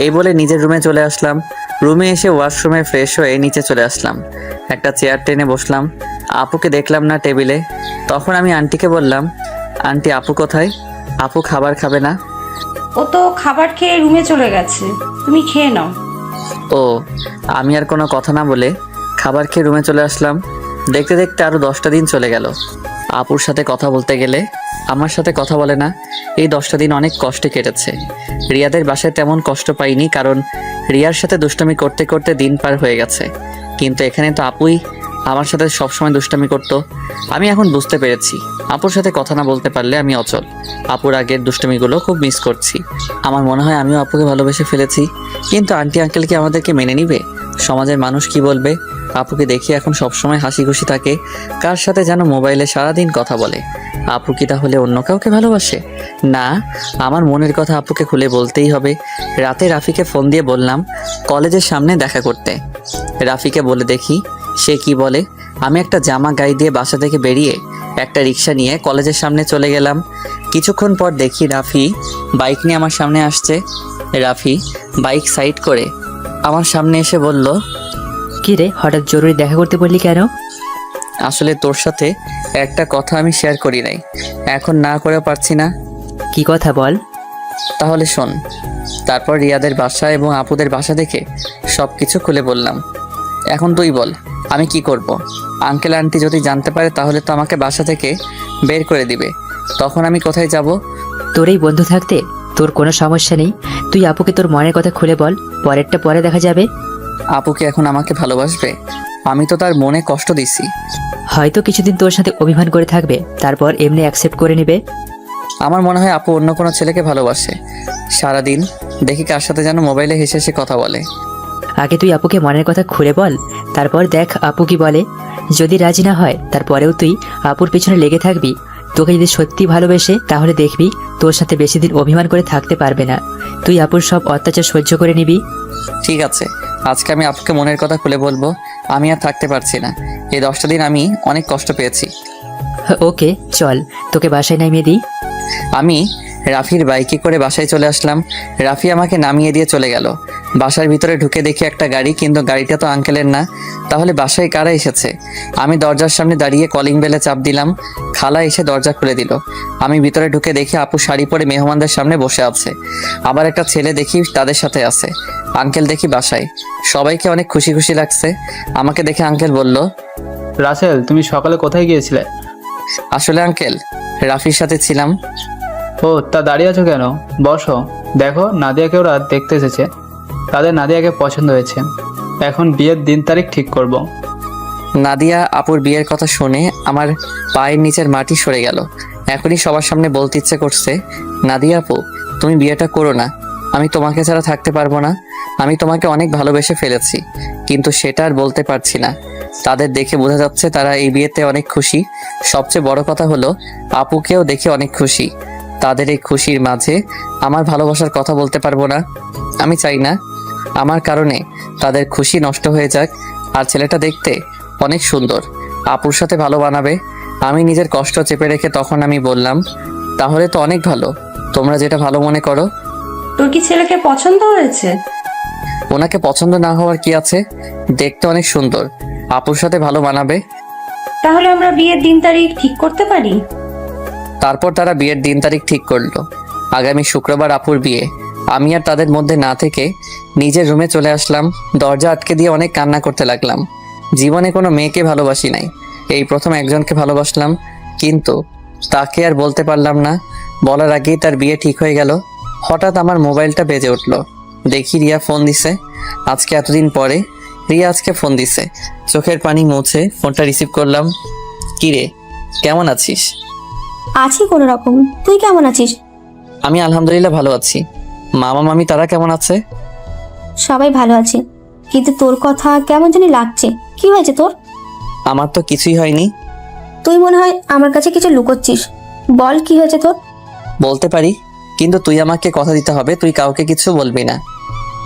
এই বলে নিজের রুমে চলে আসলাম। রুমে এসে ওয়াশরুমে ফ্রেশ হয়ে নিচে চলে আসলাম। একটা চেয়ার টেনে বসলাম। আপুকে দেখলাম না টেবিলে। তখন আমি আন্টিকে বললাম, আন্টি আপু কোথায়? আপু খাবার খাবে না? ও তো খাবার খেয়ে রুমে চলে গেছে, তুমি খেয়ে নাও। ও, আমি আর কোনো কথা না বলে খাবার খেয়ে রুমে চলে আসলাম। দেখতে দেখতে আরও 10টা দিন চলে গেল। আপুর সাথে কথা বলতে গেলে আমার সাথে কথা বলে না। এই 10টা দিন অনেক কষ্টে কেটেছে। রিয়াদের বাসায় তেমন কষ্ট পাইনি, কারণ রিয়ার সাথে দুষ্টামি করতে করতে দিন পার হয়ে গেছে। কিন্তু এখানে তো আপুই আমার সাথে সবসময় দুষ্টামি করতো। আমি এখন বুঝতে পেরেছি, আপুর সাথে কথা না বলতে পারলে আমি অচল। আপুর আগের দুষ্টামিগুলো খুব মিস করছি। আমার মনে হয় আমিও আপুকে ভালোবেসে ফেলেছি। কিন্তু আন্টি আঙ্কেল কি আমাদেরকে মেনে নিবে? সমাজের মানুষ কি বলবে? আপুকে দেখি এখন সবসময় হাসি খুশি থাকে, কার সাথে যেন মোবাইলে সারাদিন কথা বলে। আপু কি তাহলে অন্য কাউকে ভালোবাসে? না, আমার মনের কথা আপুকে খুলে বলতেই হবে। রাতে রাফিকে ফোন দিয়ে বললাম কলেজের সামনে দেখা করতে। রাফিকে বলে দেখি সে কি বলে। আমি একটা জামা গায়ে দিয়ে বাসা থেকে বেরিয়ে একটা রিক্সা নিয়ে কলেজের সামনে চলে গেলাম। কিছুক্ষণ পর দেখি রাফি বাইক নিয়ে আমার সামনে আসছে। রাফি বাইক সাইড করে আমার সামনে এসে বলল, কি রে, হঠাৎ জরুরি দেখা করতে বললি কেন? আসলে তোর সাথে একটা কথা আমি শেয়ার করি নাই, এখন না করেও পারছি না। কি কথা বল। তাহলে শোন। তারপর রিয়াদের বাসা এবং আপুদের বাসা দেখে সব কিছু খুলে বললাম। এখন তুই বল আমি কি করব? আঙ্কেল আন্টি যদি জানতে পারে তাহলে তো আমাকে বাসা থেকে বের করে দিবে। তখন আমি কোথায় যাব? তোর এই বন্ধু থাকতে তোর কোনো সমস্যা নেই। তুই আপুকে তোর মনের কথা খুলে বল, পরেরটা পরে দেখা যাবে। আপু কি এখন আমাকে ভালোবাসবে? আমি তো তার মনে কষ্ট দিছি। হয়তো কিছুদিন তোর সাথে অভিমান করে থাকবে, তারপর এমনি অ্যাকসেপ্ট করে নেবে। আমার মনে হয় আপু অন্য কোনো ছেলেকে ভালোবাসে। সারাদিন দেখি কার সাথে যেন মোবাইলে হেসে হেসে কথা বলে। আগে তুই আপুকে মনের কথা খুলে বল, তারপর দেখ আপু কি বলে। যদি রাজি না হয় তারপরেও তুই আপুর পিছনে লেগে থাকবি। তোকে যদি সত্যি ভালোবেসে তাহলে দেখবি তোর সাথে বেশি দিন অভিমান করে থাকতে পারবে না। তুই আপুর সব অত্যাচার সহ্য করে নিবি। ঠিক আছে, আজকে আমি আপুকে মনের কথা খুলে বলবো। আমি আর থাকতে পারছি না। এই 10টা দিন আমি অনেক কষ্ট পেয়েছি। ওকে চল, তোকে বাসায় নামিয়ে দিই। আমি রাফির বাইকে করে বাসায় চলে আসলাম। রাফি আমাকে নামিয়ে দিয়ে চলে গেল। বাসার ভিতরে ঢুকে দেখি একটা গাড়ি, কিন্তু গাড়িটা তো আঙ্কেলের না। তাহলে বাসায় কারা এসেছে? আমি দরজার সামনে দাঁড়িয়ে কলিং বেলে চাপ দিলাম। খালা এসে দরজা খুলে দিল। আমি ভিতরে ঢুকে দেখি আপু শাড়ি পরে মেহমানদের সামনে বসে আছে। আবার একটা ছেলে দেখি তাদের সাথে আছে। আঙ্কেল দেখি বাসায়। সবাইকে অনেক খুশি খুশি লাগছে। আমাকে দেখে আঙ্কেল বলল, রাসেল, তুমি সকালে কোথায় গিয়েছিলে? আসলে আঙ্কেল রাফির সাথে ছিলাম। ও, তা দাঁড়িয়ে আছো কেন? বসো। দেখো, নাদিয়াকে ওরা দেখতে এসেছে। তাদের নাদিয়াকে পছন্দ হয়েছে। এখন বিয়ের দিন তারিখ ঠিক করব। নাদিয়া আপুর বিয়ের কথা শুনে আমার পায়ের নিচের মাটি সরে গেল। এখনই সবার সামনে বলতে ইচ্ছে করছে, নাদিয়া আপু তুমি বিয়েটা করো না। আমি তোমাকে ছাড়া থাকতে পারবো না। আমি তোমাকে অনেক ভালোবেসে ফেলেছি, কিন্তু সেটা আর বলতে পারছি না। তাদের দেখে বোঝা যাচ্ছে তারা এই বিয়েতে অনেক খুশি। সবচেয়ে বড় কথা হলো আপুকেও দেখে অনেক খুশি। তাদের এই খুশির মাঝে আমার ভালোবাসার কথা বলতে পারবো না। আমি চাই না আমার কারণে তাদের খুশি নষ্ট হয়ে যাক। আর ছেলেটা দেখতে অনেক সুন্দর, আপুর সাথে ভালো বানাবে। আমি নিজের কষ্ট চেপে রেখে তখন আমি বললাম, তাহলে তো অনেক ভালো, তোমরা যেটা ভালো মনে করো। তোর কি ছেলেকে পছন্দ হয়েছে? ওনাকে পছন্দ না হওয়ার কি আছে? দেখতে অনেক সুন্দর, আপুর সাথে ভালো মানাবে। তাহলে আমরা বিয়ের দিন তারিখ ঠিক করতে পারি। তারপর তারা বিয়ের দিন তারিখ ঠিক করলো। আগামী শুক্রবার আপুর বিয়ে। আমি আর তাদের মধ্যে না থেকে নিজের রুমে চলে আসলাম। দরজা আটকে দিয়ে অনেক কান্না করতে লাগলাম। জীবনে কোনো মেয়েকে ভালোবাসি নাই, এই প্রথম একজনকে ভালোবাসলাম, কিন্তু তাকে আর বলতে পারলাম না। বলার আগেই তার বিয়ে ঠিক হয়ে গেল। হঠাৎ আমার মোবাইলটা বেজে উঠলো। দেখি রিয়া ফোন দিছে। আজকে এতদিন পরে রিয়া আজকে ফোন দিছে। চোখের পানি মুছে ফোনটা রিসিভ করলাম। কি রে, কেমন আছিস? আছি কোনো রকম, তুই কেমন আছিস? আমি আলহামদুলিল্লাহ ভালো আছি। মামা মামি তারা কেমন আছে? সবাই ভালো আছে, কিন্তু তোর কথা কেমন জানি লাগছে। কি হয়েছে তোর? আমার তো কিছুই হয়নি। তুই মনে হয় আমার কাছে কিছু লুকোচ্ছিস। বল কি হয়েছে তোর? বলতে পারি, কিন্তু তুই আমাকে কথা দিতে হবে, তুই কাউকে কিছু বলবি না।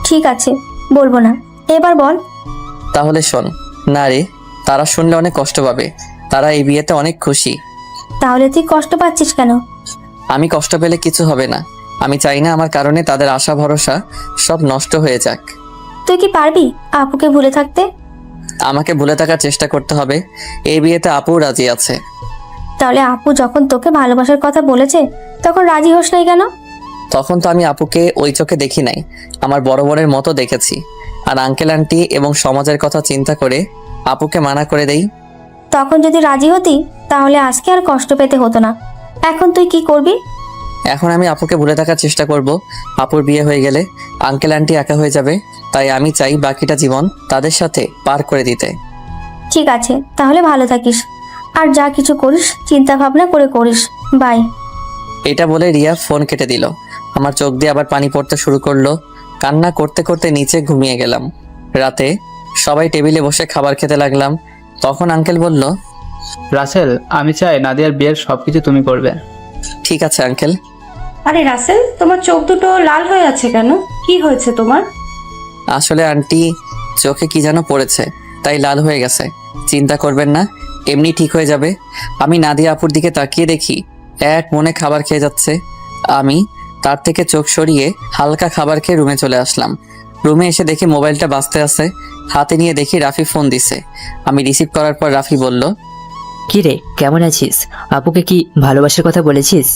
ঠিক আছে, বলবো না। এবার বল। তাহলে শোন। না রে, তারা শুনলে অনেক কষ্ট পাবে। তারা এই বিয়েতে অনেক খুশি। তাহলে তুই কষ্ট পাচ্ছিস কেন? আমি কষ্ট পেলে কিছু হবে না। আমি চাই না আমার কারণে তাদের আশা ভরসা সব নষ্ট হয়ে যাক। তুই কি পারবি আপুকে ভুলে থাকতে? আমাকে ভুলে থাকার চেষ্টা করতে হবে। এই বিয়েতে আপু রাজি আছে। তাহলে আপু যখন তোকে ভালোবাসার কথা বলেছে তখন রাজি হোস নাই কেন? তখন তো আমি আপুকে ওই চোখে দেখি নাই, আমার বড় বোনের মতো দেখেছি। আর আঙ্কেল আন্টি এবং সমাজের কথা চিন্তা করে আপুকে মানা করে দেই। তখন যদি রাজি হতি তাহলে আজকে আর কষ্ট পেতে হতো না। এখন তুই কি করবি? এখন আমি আপুকে ভুলে থাকার চেষ্টা করব। আপুর বিয়ে হয়ে গেলে আঙ্কেল আন্টি একা হয়ে যাবে। তাই আমি চাই বাকিটা জীবন তাদের সাথে পার করে দিতে। ঠিক আছে, তাহলে ভালো থাকিস। আর যা কিছু করিস চিন্তা ভাবনা করে করিস। বাই। এটা বলে রিয়া ফোন কেটে দিল। আমার চোখ দিয়ে আবার পানি পড়তে শুরু করলো। কান্না করতে করতে নিচে ঘুমিয়ে গেলাম। রাতে সবাই টেবিলে বসে খাবার খেতে লাগলাম। তখন আঙ্কেল বলল, রাসেল, আমি চাই নাদিয়ার বিয়ের সবকিছু তুমি করবে। ঠিক আছে আঙ্কেল। আরে রাসেল, তোমার চোখ দুটো লাল হয়ে আছে কেন? কি হয়েছে তোমার? আসলে আন্টি চোখে কি যেন পড়েছে, তাই লাল হয়ে গেছে। চিন্তা করবেন না, এমনি ঠিক হয়ে যাবে। আমি নাদিয়া আপুর দিকে তাকিয়ে দেখি এক মনে খাবার খেয়ে যাচ্ছে। আমি তার থেকে চোখ সরিয়ে হালকা খাবার খেয়ে রুমে চলে আসলাম। রুমে এসে দেখি মোবাইলটা বাজতে আছে। হাতে নিয়ে দেখি রাফি ফোন দিছে। আমি রিসিভ করার পর রাফি বলল, কি রে, কেমন আছিস? আপুকে কি ভালোবাসার কথা বলেছিস?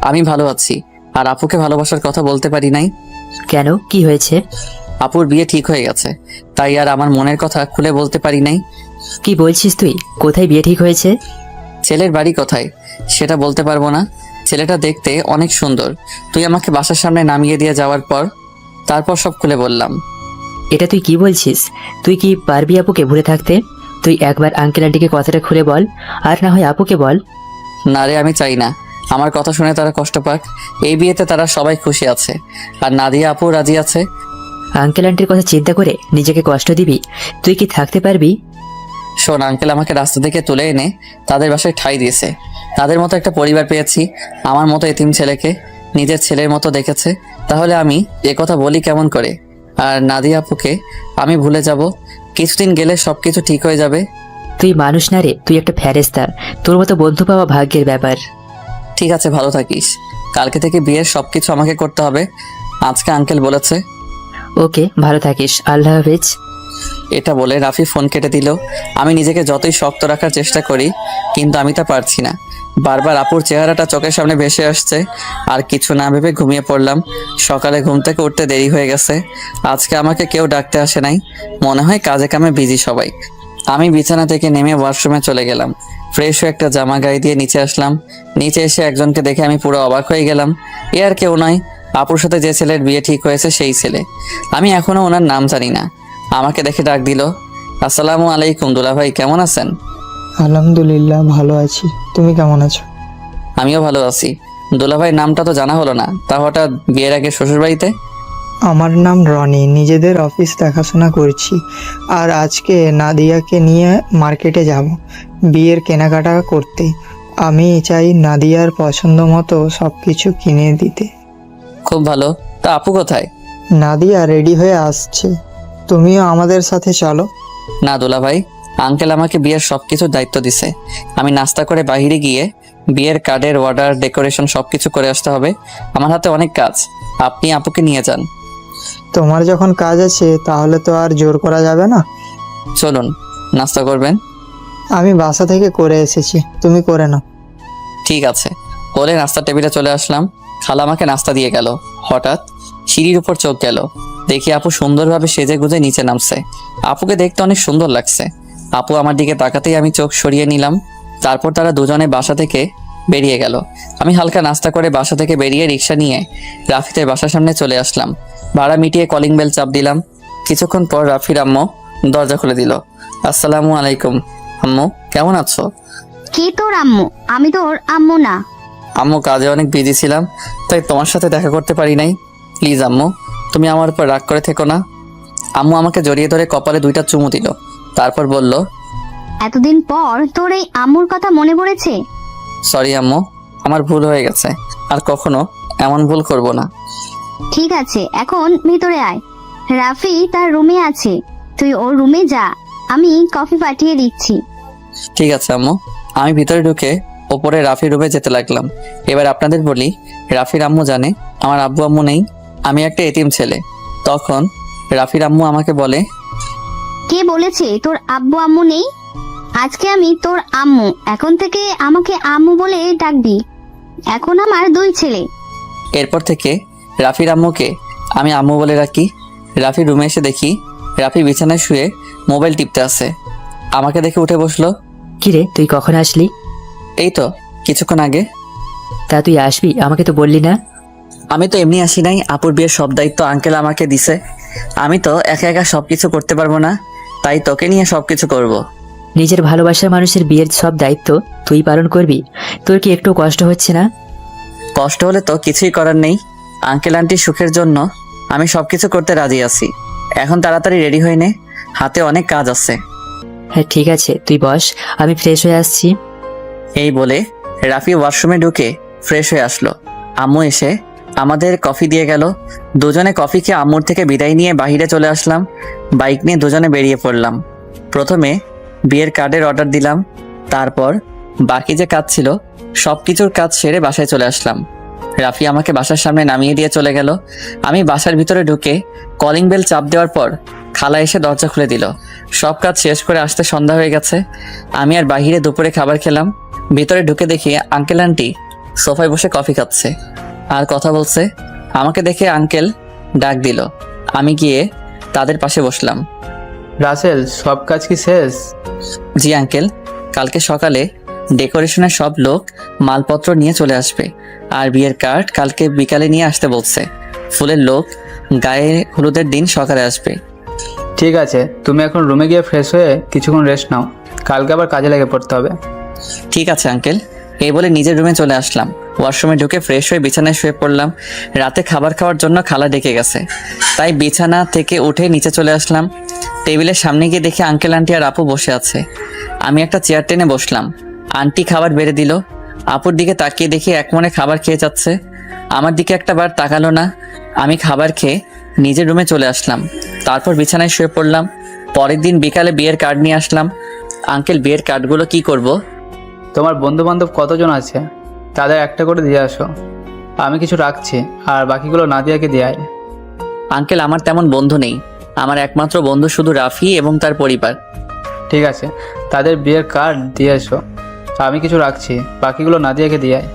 আমি ভালো আছি, আর আপুকে ভালোবাসার কথা বলতে পারি নাই। কেন, কি হয়েছে? আপুর বিয়ে ঠিক হয়ে গেছে, তাই আর আমার মনের কথা খুলে বলতে পারি নাই। কি বলছিস তুই? কোথায় বিয়ে ঠিক হয়েছে? ছেলের বাড়ি কোথায় সেটা বলতে পারবো না। ছেলেটা দেখতে অনেক সুন্দর। তুই আমাকে বাসার সামনে নামিয়ে দিয়ে যাওয়ার পর তারপর সব খুলে বললাম। এটা তুই কি বলছিস? তুই কি পারবি আপুকে ভুলে থাকতে? তুই একবার আঙ্কেল আন্টিকে কথাটা খুলে বল, আর না হয় আপুকে বল। না রে, আমি চাই না আমার কথা শুনে তারা কষ্ট পাক। এই বিয়েতে তারা সবাই খুশি আছে, আর নাদিয়া আপু রাজি আছে। আঙ্কেল আন্টির কথা চিন্তা করে নিজেকে কষ্ট দিবি? তুই কি থাকতে পারবি? শোন, আঙ্কেল আমাকে রাস্তা থেকে তুলে এনে তাদের বাসায় ঠাঁই দিয়েছে। তাদের মতো একটা পরিবার পেয়েছি। আমার মতো এতিম ছেলেকে নিজের ছেলের মতো দেখেছে। তাহলে আমি কথা বলি কেমন করে? আর নাদিয়া আপুকে আমি ভুলে যাব? কিছুদিন গেলে সবকিছু ঠিক হয়ে যাবে। তুই মানুষ না রে, তুই একটা ফেরেশতা। তোর মতো বন্ধু পাওয়া ভাগ্যের ব্যাপার। ঠিক আছে, ভালো থাকিস। কালকে থেকে বিয়ের সবকিছু আমাকে করতে হবে, আজকে আঙ্কেল বলেছে। ওকে, ভালো থাকিস, আল্লাহ হাফেজ। এটা বলে রাফি ফোন কেটে দিল। আমি নিজেকে যতই শক্ত রাখার চেষ্টা করি, কিন্তু আমি তা পারছি না। বারবার আপুর চেহারাটা চোখের সামনে ভেসে আসছে। আর কিছু না ভেবে ঘুমিয়ে পড়লাম। সকালে ঘুম থেকে উঠতে দেরি হয়ে গেছে। আজকে আমাকে কেউ ডাকতে আসে নাই, মনে হয় কাজে কামে বিজি সবাই। আমি বিছানা থেকে নেমে ওয়াশরুমে চলে গেলাম। ফ্রেশ হয়ে একটা জামা গায়ে দিয়ে নিচে আসলাম। নিচে এসে একজনকে দেখে আমি পুরো অবাক হয়ে গেলাম। এ আর কেউ নয়, আপুর সাথে যে ছেলের বিয়ে ঠিক হয়েছে সেই ছেলে। আমি এখনো ওনার নাম জানি না। আমাকে দেখে ডাক দিল, আসসালামু আলাইকুম দুলা ভাই, কেমন আছেন? আলহামদুলিল্লাহ, ভালো আছি। তুমি কেমন আছো? আমিও ভালো আছি। দুলা ভাই নামটা তো জানা হলো না, তা হঠাৎ বিয়ের আগে শ্বশুর বাড়িতে? আমার নাম রনি, নিজেদের অফিস দেখাশোনা করছি। আর আজকে নাদিয়াকে নিয়ে মার্কেটে যাব বিয়ের কেনাকাটা করতে। আমি চাই নাদিয়ার পছন্দ মতো সব কিছু কিনে দিতে। খুব ভালো। তা আপু কোথায়? নাদিয়া রেডি হয়ে আসছে, তুমিও আমাদের সাথে চলো। না দুলা ভাই, আঙ্কেল আমাকে বিয়ের সবকিছু দায়িত্ব দিছে। আমি নাস্তা করে বাইরে গিয়ে বিয়ের কার্ডের অর্ডার, ডেকোরেশন সবকিছু করে আসতে হবে। আমার হাতে অনেক কাজ, আপনি আপুকে নিয়ে যান। তোমার যখন কাজ আছে তাহলে তো আর জোর করা যাবে না। চলুন, নাস্তা করবেন? আমি বাসা থেকে করে এসেছি, তুমি করে নাও। ঠিক আছে বলে নাস্তা টেবিলে চলে আসলাম। খালা আমাকে নাস্তা দিয়ে গেল। হঠাৎ সিঁড়ির উপর চোখ গেল, দেখি আপু সুন্দরভাবে সেজে গুজে নিচে নামছে। আপুকে দেখতে অনেক সুন্দর লাগছে। আপু আমার দিকে তাকাতেই আমি চোখ সরিয়ে নিলাম। তারপর তারা দুজনে বাসা থেকে বেরিয়ে গেল। আমি হালকা নাস্তা করে বাসা থেকে বেরিয়ে রিক্সা নিয়ে রাফিদের বাসার সামনে চলে আসলাম। ভাড়া মিটিয়ে কলিং বেল চাপ দিলাম। কিছুক্ষণ পর রাফির আম্মু দরজা খুলে দিল। আসসালামু আলাইকুম আম্মু, কেমন আছো? কে তোর আম্মু? আমি তোর আম্মু না। আম্মু কাজে অনেক বিজি ছিলাম, তাই তোমার সাথে দেখা করতে পারি নাই। প্লিজ আম্মু, তুমি আমার উপর রাগ করে থেকো না। আম্মু আমাকে জড়িয়ে ধরে কপালে 2টা চুমু দিল। তারপর বলল, এতদিন পর তোর এই আম্মুর কথা মনে পড়েছে? সরি আম্মু, আমার ভুল হয়ে গেছে। আর কখনো এমন ভুল করব না। ঠিক আছে, এখন ভিতরে আয়। রাফি তার রুমে আছে, তুই ওর রুমে যা, আমি কফি পাঠিয়ে দিচ্ছি। ঠিক আছে আম্মু। আমি ভিতরে ঢুকে ওপরে রাফির রুমে যেতে লাগলাম। এবার আপনাদের বলি, রাফির আম্মু জানে আমার আব্বু আম্মু নেই, আমি একটা এতিম ছেলে। তখন রাফির আম্মু আমাকে বলে, কে বলেছে তোর আব্বু আম্মু নেই? আজকে আমি তোর আম্মু, এখন থেকে আমাকে আম্মু বলে ডাকবি। এখন আমার 2 ছেলে। এরপর থেকে রাফির আম্মুকে আমি আম্মু বলে রাখি। রাফির রুমে এসে দেখি রাফি বিছানায় শুয়ে মোবাইল টিপতে আছে। আমাকে দেখে উঠে বসলো। কিরে, তুই কখন আসলি? এই তো কিছুক্ষণ আগে। তা তুই আসবি, আমাকে তো বললি না। আমি তো এমনি আসি নাই, আপুর বিয়ের সব দায়িত্ব আঙ্কেল আমাকে দিছে। আমি তো একা একা সবকিছু করতে পারবো না, তাই তোকে নিয়ে সবকিছু করব। নিজের ভালোবাসার মানুষের বিয়ের সব দায়িত্ব তুই পালন করবি? তোর কি একটু কষ্ট হচ্ছে না? কষ্ট হলে তো কিছুই করার নেই। আঙ্কেল আন্টির সুখের জন্য আমি সবকিছু করতে রাজি আছি। এখন তাড়াতাড়ি রেডি হয়ে নে, হাতে অনেক কাজ আছে। হ্যাঁ ঠিক আছে, তুই বস, আমি ফ্রেশ হয়ে আসছি। এই বলে রাফি ওয়াশরুমে ঢুকে ফ্রেশ হয়ে আসলো। আম্মু এসে আমাদের কফি দিয়ে গেল। দুজনে কফি খেয়ে আম্মুর থেকে বিদায় নিয়ে বাইরে চলে আসলাম। বাইক নিয়ে দুজনে বেরিয়ে পড়লাম। প্রথমে বিয়ের কার্ডের অর্ডার দিলাম, তারপর বাকি যে কাজ ছিল সব কিছুর কাজ সেরে বাসায় চলে আসলাম। রাফি আমাকে বাসার সামনে নামিয়ে দিয়ে চলে গেল। আমি বাসার ভিতরে ঢুকে কলিং বেল চাপ দেওয়ার পর খালা এসে দরজা খুলে দিল। সব কাজ শেষ করে আসতে সন্ধ্যা হয়ে গেছে। আমি আর বাহিরে দুপুরে খাবার খেলাম। ভিতরে ঢুকে দেখি আঙ্কেল আন্টি সোফায় বসে কফি খাচ্ছে আর কথা বলছে। আমাকে দেখে আঙ্কেল ডাক দিল। আমি গিয়ে তাদের পাশে বসলাম। রাসেল, সব কাজ কি শেষ? জি আঙ্কেল, কালকে সকালে ডেকোরেশনের সব লোক মালপত্র নিয়ে চলে আসবে, আর বিয়ের কার্ড কালকে বিকালে নিয়ে আসতে বলছে। ফুলের লোক গায়ে হলুদের দিন সকালে আসবে। ঠিক আছে, তুমি এখন রুমে গিয়ে ফ্রেশ হয়ে কিছুক্ষণ রেস্ট নাও, কালকে আবার কাজে লেগে পড়তে হবে। ঠিক আছে আঙ্কেল। এই বলে নিজের রুমে চলে আসলাম। ওয়াশরুমে ঢুকে ফ্রেশ হয়ে বিছানায় শুয়ে পড়লাম। রাতে খাবার খাওয়ার জন্য খালা ডেকে গেছে, তাই বিছানা থেকে উঠে নিচে চলে আসলাম। টেবিলের সামনে গিয়ে দেখি আঙ্কেল আন্টি আর আপু বসে আছে। আমি একটা চেয়ার টেনে বসলাম। আন্টি খাবার বেড়ে দিল। আপুর দিকে তাকিয়ে দেখি এক মনে খাবার খেয়ে যাচ্ছে। আমার দিকে একটা বার তাকালো না। আমি খাবার খেয়ে নিজের রুমে চলে আসলাম। তারপর বিছানায় শুয়ে পড়লাম। পরের দিন বিকালে বিয়ের কার্ড নিয়ে আসলাম। আঙ্কেল, বিয়ের কার্ডগুলো কি করব? তোমার বন্ধু বান্ধব কতজন আছে তাদের একটা করে দিয়ে আসো, আমি কিছু রাখছি, আর বাকিগুলো নাদিয়াকে দিয়ে আয়। আঙ্কেল, আমার তেমন বন্ধু নেই। আমার একমাত্র বন্ধু শুধু রাফি এবং তার পরিবার। ঠিক আছে, তাদের বিয়ের কার্ড দিয়ে এসো, আমি কিছু রাখছি, বাকিগুলো নাদিয়াকে দিয়ে আয়।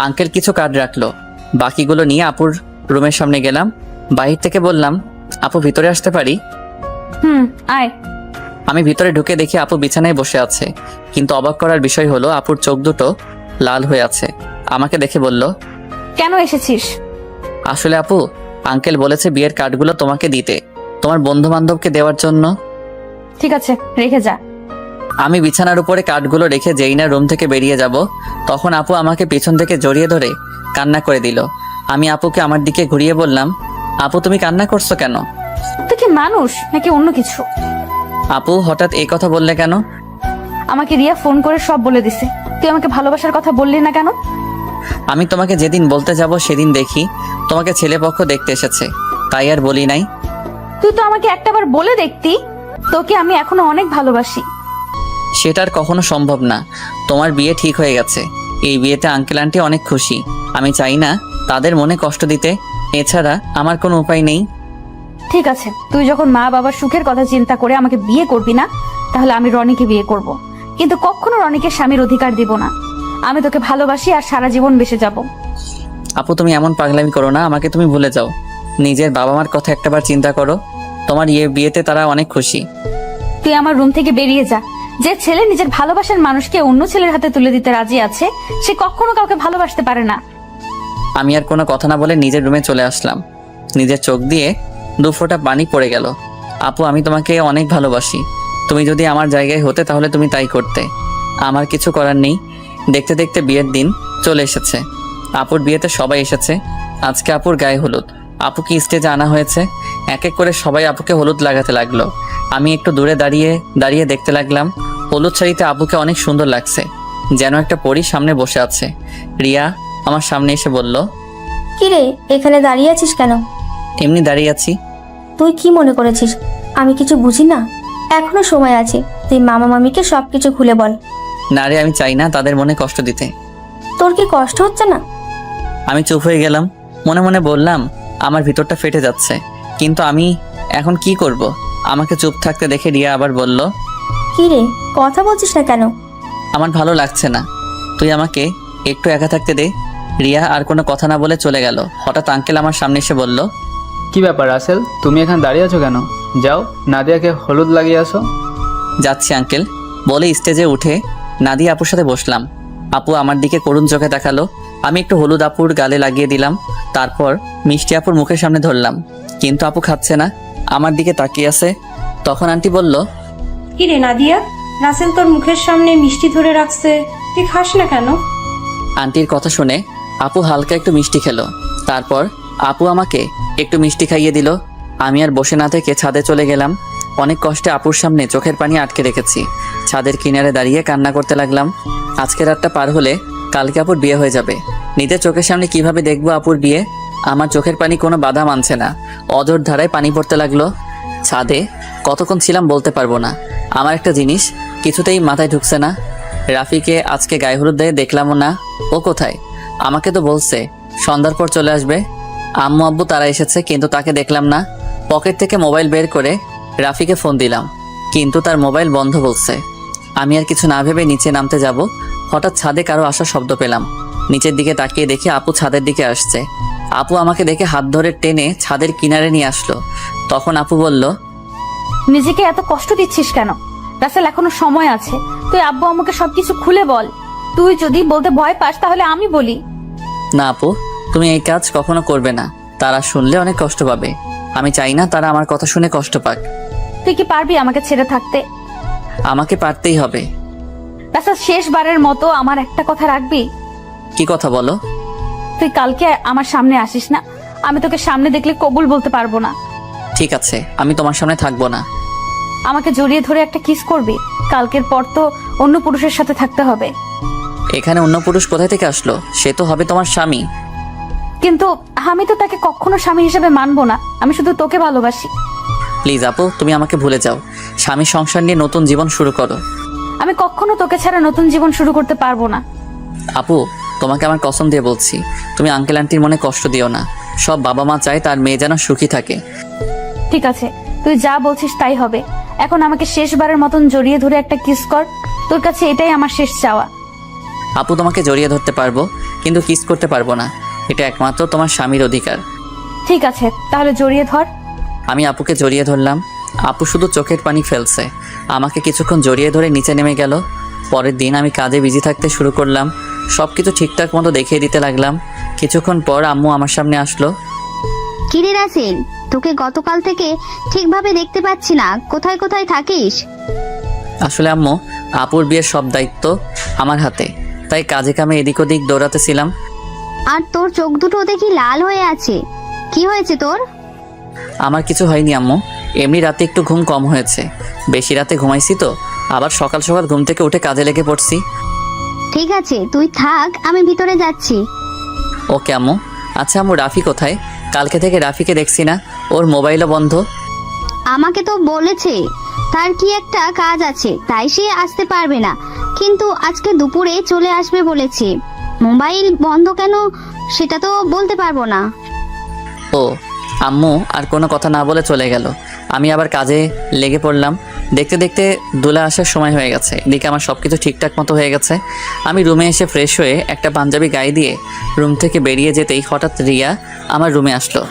আঙ্কেল কিছু কার্ড রাখলো। বাকিগুলো নিয়ে আপুর রুমের সামনে গেলাম। বাহির থেকে বললাম, আপু ভিতরে আসতে পারি? আয়। আমি ভিতরে ঢুকে দেখি আপু বিছানায় বসে আছে, কিন্তু অবাক করার বিষয় হলো আপুর চোখ দুটো লাল হয়ে আছে। আমাকে দেখে বলল, কেন এসেছিস? আসলে আপু, আঙ্কেল বলেছে বিয়ের কার্ডগুলো তোমাকে দিতে, তোমার বন্ধু বান্ধবকে দেওয়ার জন্য। ঠিক আছে, রেখে যা। আমি বিছানার উপরে কার্ডগুলো রেখে যেই না রুম থেকে বেরিয়ে যাব, তখন আপু আমাকে পিছন থেকে জড়িয়ে ধরে কান্না করে দিল। আমি আপুকে আমার দিকে ঘুরিয়ে বললাম, আপু তুমি কান্না করছো কেন? তুই কি মানুষ নাকি অন্য কিছু? আপু হঠাৎ এই কথা বললে কেন? আমাকে রিয়া ফোন করে সব বলে দিছে। তুই আমাকে ভালোবাসার কথা বললি না কেন? আমি তোমাকে যেদিন বলতে যাব সেদিন দেখি তোমাকে ছেলেপক্ষ দেখতে এসেছে, তাই আর বলি নাই। তুই তো আমাকে একটাবার বলে দেখতি, তোকে আমি এখনো অনেক ভালোবাসি। সেটা আর কখনো সম্ভব না। তোমার বিয়ে ঠিক হয়ে গেছে। এই বিয়েতে আঙ্কেল আন্টি অনেক খুশি। আমি চাই না তাদের মনে কষ্ট দিতে, এছাড়া আমার কোনো উপায় নেই। ঠিক আছে, তুই যখন মা বাবার সুখের কথা চিন্তা করে আমাকে বিয়ে করবি না, তাহলে আমি রনিকে বিয়ে করব। কিন্তু কখনো রনিকে স্বামীর অধিকার দিব না। আমি তোকে ভালোবাসি আর সারা জীবন বেঁচে যাব। আপু তুমি এমন পাগলামি করো না, আমাকে তুমি ভুলে যাও। নিজের বাবা মার কথা একটাবার চিন্তা করো। তোমার বিয়েতে তারা অনেক খুশি। তুই আমার রুম থেকে বেরিয়ে যা। যে ছেলে নিজের ভালোবাসার মানুষকে অন্য ছেলের হাতে তুলে দিতে রাজি আছে, সে কখনো কাউকে ভালোবাসতে পারে না। আমি আর কোনো কথা না বলে নিজের রুমে চলে আসলাম। নিজের চোখ দিয়ে 2 ফোঁটা পানি পড়ে গেল। আপু আমি তোমাকে অনেক ভালোবাসি। তুমি যদি আমার জায়গায় হতে তাহলে তুমি তাই করতে। আমার কিছু করার নেই। দেখতে দেখতে বিয়ের দিন চলে এসেছে। আপুর বিয়েতে সবাই এসেছে। আজকে আপুর গায়ে হলুদ। আপুকে স্টেজে আনা হয়েছে। এক এক করে সবাই আপুকে হলুদ লাগাতে লাগলো। আমি একটু দূরে দাঁড়িয়ে দাঁড়িয়ে দেখতে লাগলাম। হলুদ শাড়িতে আপুকে অনেক সুন্দর লাগছে, যেন একটা পরী সামনে বসে আছে। রিয়া আমার সামনে এসে বলল, কি রে, এখানে দাঁড়িয়ে আছিস কেন? এমনি দাঁড়িয়ে আছি। তুই কি মনে করেছিস আমি কিছু বুঝি না? এখনো সময় আছে, তুই মামা মামিকে সবকিছু খুলে বল। না রে, আমি চাই না তাদের মনে কষ্ট দিতে। তোর কি কষ্ট হচ্ছে না? আমি চুপ হয়ে গেলাম। মনে মনে বললাম, আমার ভিতরটা ফেটে যাচ্ছে, কিন্তু আমি এখন কি করব? আমাকে চুপ থাকতে দেখে রিয়া আবার বলল, কি রে, কথা বলছিস না কেন? আমার ভালো লাগছে না, তুই আমাকে একটু একা থাকতে দে। রিয়া আর কোনো কথা না বলে চলে গেল। হঠাৎ আঙ্কেল আমার সামনে এসে বলল, কি ব্যাপার রাসেল, তুমি এখানে দাঁড়িয়ে আছো কেন? যাও নাদিয়াকে হলুদ লাগিয়ে আসো। যাচ্ছি আঙ্কেল বলে স্টেজে উঠে নাদিয়া আপুর সাথে বসলাম। আপু আমার দিকে করুণ চোখে তাকালো। আমি একটু হলুদ আপুর গালে লাগিয়ে দিলাম। তারপর মিষ্টি আপুর মুখের সামনে ধরলাম, কিন্তু আপু খাচ্ছে না, আমার দিকে তাকিয়ে আছে। তখন আন্টি বলল, কি রে নাদিয়া, রাসেল তোর মুখের সামনে মিষ্টি ধরে রাখছে, তুই খাস না কেন? আন্টির কথা শুনে আপু হালকা একটু মিষ্টি খেলো। তারপর আপু আমাকে একটু মিষ্টি খাইয়ে দিল। আমি আর বসে না থেকে ছাদে চলে গেলাম। অনেক কষ্টে আপুর সামনে চোখের পানি আটকে রেখেছি। ছাদের কিনারে দাঁড়িয়ে কান্না করতে লাগলাম। আজকে রাতটা পার হলে কালকে আপুর বিয়ে হয়ে যাবে। নিজের চোখের সামনে কিভাবে দেখবো আপুর বিয়ে? আমার চোখের পানি কোনো বাধা মানছে না, অজর ধারায় পানি পড়তে লাগলো। ছাদে কতক্ষণ ছিলাম বলতে পারবো না। আমার একটা জিনিস কিছুতেই মাথায় ঢুকছে না। রাফিকে আজকে গায়ে হলুদ দিয়ে দেখলামও না। ও কোথায়? আমাকে তো বলছে সন্ধ্যার পর চলে আসবে। আম্মু আব্বু তারা এসেছে, কিন্তু তাকে দেখলাম না। পকেট থেকে মোবাইল বের করে রাফিকে ফোন দিলাম, কিন্তু তার মোবাইল বন্ধ বলছে। আমি আর কিছু না ভেবে নিচে নামতে যাব, হঠাৎ ছাদে কারো আসার শব্দ পেলাম। নিচের দিকে তাকিয়ে দেখি আপু ছাদের দিকে আসছে। আপু আমাকে দেখে হাত ধরে টেনে ছাদের কিনারে নিয়ে আসলো। তখন আপু বলল, নিজেকে এত কষ্ট দিচ্ছিস কেন? রাসেল এখনো সময় আছে, তুই আব্বু আম্মুকে সবকিছু খুলে বল। তুই যদি বলতে ভয় পাস তাহলে আমি বলি। না আপু, তুমি এই কাজ কখনো করবে না। তারা শুনলে অনেক কষ্ট পাবে। আমি চাই না তারা আমার কথা শুনে কষ্ট পাক। তুই কি পারবি আমাকে ছেড়ে থাকতে? আমাকে পারতেই হবে। রাসেল, শেষবারের মতো আমার একটা কথা রাখবি? কি কথা বলো? তুই কালকে আমার সামনে আসিস না। আমি তোকে সামনে দেখলে কবুল বলতে পারবো না। ঠিক আছে, আমি তোমার সামনে থাকবো না। আমাকে জড়িয়ে ধরে একটা কিস করবি। কালকের পর তো অন্য পুরুষের সাথে থাকতে হবে। এখানে অন্য পুরুষ কোথায় থেকে আসলো? সে তো হবে তোমার স্বামী। কিন্তু আমি তো তাকে কখনো স্বামী হিসেবে মানবো না। আমি শুধু তোকে ভালোবাসি। প্লিজ আপু, তুমি আমাকে ভুলে যাও। স্বামী সংসার নিয়ে নতুন জীবন শুরু করো। আমি কখনো তোকে ছাড়া নতুন জীবন শুরু করতে পারবো না। আপু, তোমাকে আমার কসম দিয়ে বলছি, তুমি আঙ্কেল আন্টির মনে কষ্ট দিও না। সব বাবা মা চায় তার মেয়ে যেন সুখী থাকে। ঠিক আছে, তুই যা বলছিস তাই হবে। এখন আমাকে শেষবারের মতন জড়িয়ে ধরে একটা কিস কর। তোর কাছে এটাই আমার শেষ চাওয়া। আপু, তোমাকে জড়িয়ে ধরতে পারবো, কিন্তু কিস করতে পারবো না। এটা একমাত্র তোমার স্বামীর অধিকার। ঠিক আছে, তাহলে জড়িয়ে ধর। আমি আপুকে জড়িয়ে ধরলাম। আপু শুধু চোখের পানি ফেলছে। আমাকে কিছুক্ষণ জড়িয়ে ধরে নিচে নেমে গেল। পরের দিন আমি কাজে বিজি থাকতে শুরু করলাম। সব কিছু ঠিকঠাক মতো দেখিয়ে দিতে লাগলাম। কিছুক্ষণ পর আম্মু আমার সামনে আসলো। কিরে রাসেল, তোকে গতকাল থেকে ঠিকভাবে দেখতে পাচ্ছি না, কোথায় কোথায় থাকিস? আসলে আম্মু, আপুর বিয়ের সব দায়িত্ব আমার হাতে, তাই কাজে কামে এদিক ওদিক দৌড়াতেছিলাম। আর তোর চোখ দুটো দেখি লাল হয়ে আছে, কি হয়েছে তোর? আমার কিছু হয়নি আম্মু, এমনি রাতে একটু ঘুম কম হয়েছে। বেশি রাতে ঘুমাইছি তো, আবার সকাল সকাল ঘুম থেকে উঠে কাজে লেগে পড়ছি। ঠিক আছে, তুই থাক, আমি ভিতরে যাচ্ছি। ওকে আম্মু। আচ্ছা আম্মু, রাফি কোথায়? কালকে থেকে রাফিকে দেখছি না, ওর মোবাইলও বন্ধ। আমাকে তো বলেছে তার কি একটা কাজ আছে, তাই সে আসতে পারবে না, কিন্তু আজকে দুপুরে চলে আসবে বলেছে। মোবাইল বন্ধ কেন সেটা তো বলতে পারবো না। ও, আম্মু আর কোনো কথা না বলে চলে গেল। আমি আবার কাজে লেগে পড়লাম। দেখতে দেখতে দোলা আসার সময় হয়ে গেছে। এদিকে আমার সব কিছু ঠিকঠাক মতো হয়ে গেছে। আমি রুমে এসে ফ্রেশ হয়ে একটা পাঞ্জাবি গায়ে দিয়ে রুম থেকে বেরিয়ে যেতেই হঠাৎ রিয়া আমার রুমে আসলো।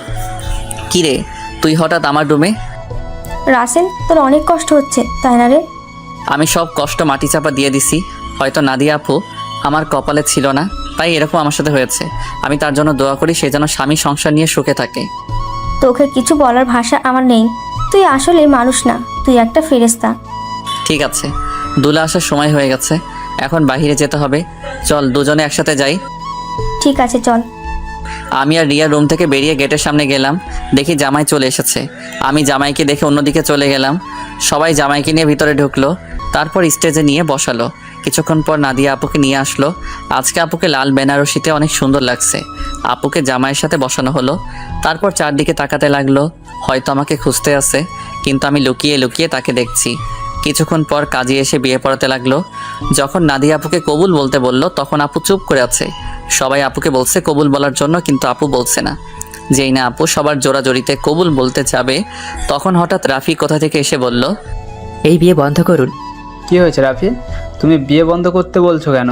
কি রে, তুই হঠাৎ আমার রুমে? রাসেল, তোর অনেক কষ্ট হচ্ছে তাই না রে? আমি সব কষ্ট মাটি চাপা দিয়ে দিছি। হয়তো নাদিয়া আপু আমার কপালে ছিল না, তাই এরকম আমার সাথে হয়েছে। আমি তার জন্য দোয়া করি সে যেন স্বামী সংসার নিয়ে সুখে থাকে। তোকে কিছু বলার ভাষা আমার নেই। তুই আসলে মানুষ না, তুই একটা ফেরেশতা। ঠিক আছে, দুলা আসার সময় হয়ে গেছে, এখন বাইরে যেতে হবে। চল দুজনে একসাথে যাই। ঠিক আছে, চল। আমি আর রিয়া রুম থেকে বেরিয়ে গেটের সামনে গেলাম, দেখি জামাই চলে এসেছে। আমি জামাইকে দেখে অন্যদিকে চলে গেলাম। সবাই জামাইকে নিয়ে ভিতরে ঢুকলো, তারপর স্টেজে নিয়ে বসালো। কিছুক্ষণ পর নাদিয়া আপুকে নিয়ে আসলো। আজকে আপুকে লাল বেনারসিতে অনেক সুন্দর লাগছে। আপুকে জামাইয়ের সাথে বসানো হলো। তারপর চারদিকে তাকাতে লাগলো, হয়তো আমাকে খুঁজতে আসে, কিন্তু আমি লুকিয়ে লুকিয়ে তাকে দেখছি। কিছুক্ষণ পর কাজী এসে বিয়ে পড়াতে লাগলো। যখন নাদিয়া আপুকে কবুল বলতে বলল, তখন আপু চুপ করে আছে। সবাই আপুকে বলছে কবুল বলার জন্য, কিন্তু আপু বলছে না। যেই না আপু সবার জোড়াজড়িতে কবুল বলতে যাবে, তখন হঠাৎ রাফি কোথা থেকে এসে বলল, এই বিয়ে বন্ধ করুন। কি হয়েছে রাফি, তুমি বিয়ে বন্ধ করতে বলছো কেন?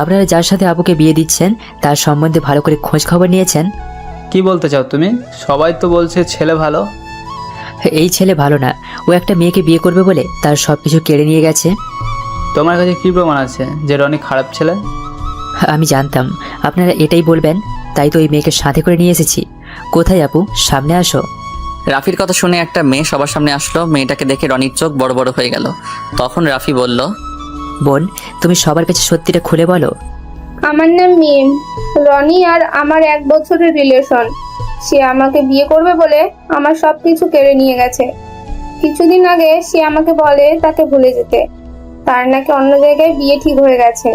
আপনারা যার সাথে আপুকে বিয়ে দিচ্ছেন তার সম্বন্ধে ভালো করে খোঁজ খবর নিয়েছেন? কি বলতে চাও তুমি? সবাই তো বলছে ছেলে ভালো। এই ছেলে ভালো না, ও একটা মেয়েকে বিয়ে করবে বলে তার সব কিছু কেড়ে নিয়ে গেছে। তোমার কাছে কি প্রমাণ আছে যে রনি খারাপ ছেলে? আমি জানতাম আপনারা এটাই বলবেন, তাই তো ওই মেয়েকে সাথে করে নিয়ে এসেছি। কোথায় আপু, সামনে আসো। রাফির কথা শুনে একটা মেয়ে সবার সামনে আসলো। মেয়েটাকে দেখে রনির চোখ বড় বড় হয়ে গেল। তখন রাফি বলল, বোন, তুমি সবার কাছে সত্যিটা খুলে বলো। আমার নাম মিম। রনি আর আমার 1 বছরের রিলেশন। সে আমাকে বিয়ে করবে বলে আমার সবকিছু কেড়ে নিয়ে গেছে। কিছুদিন আগে সে আমাকে বলে তাকে ভুলে যেতে, তার নাকি অন্য জায়গায় বিয়ে ঠিক হয়ে গেছে।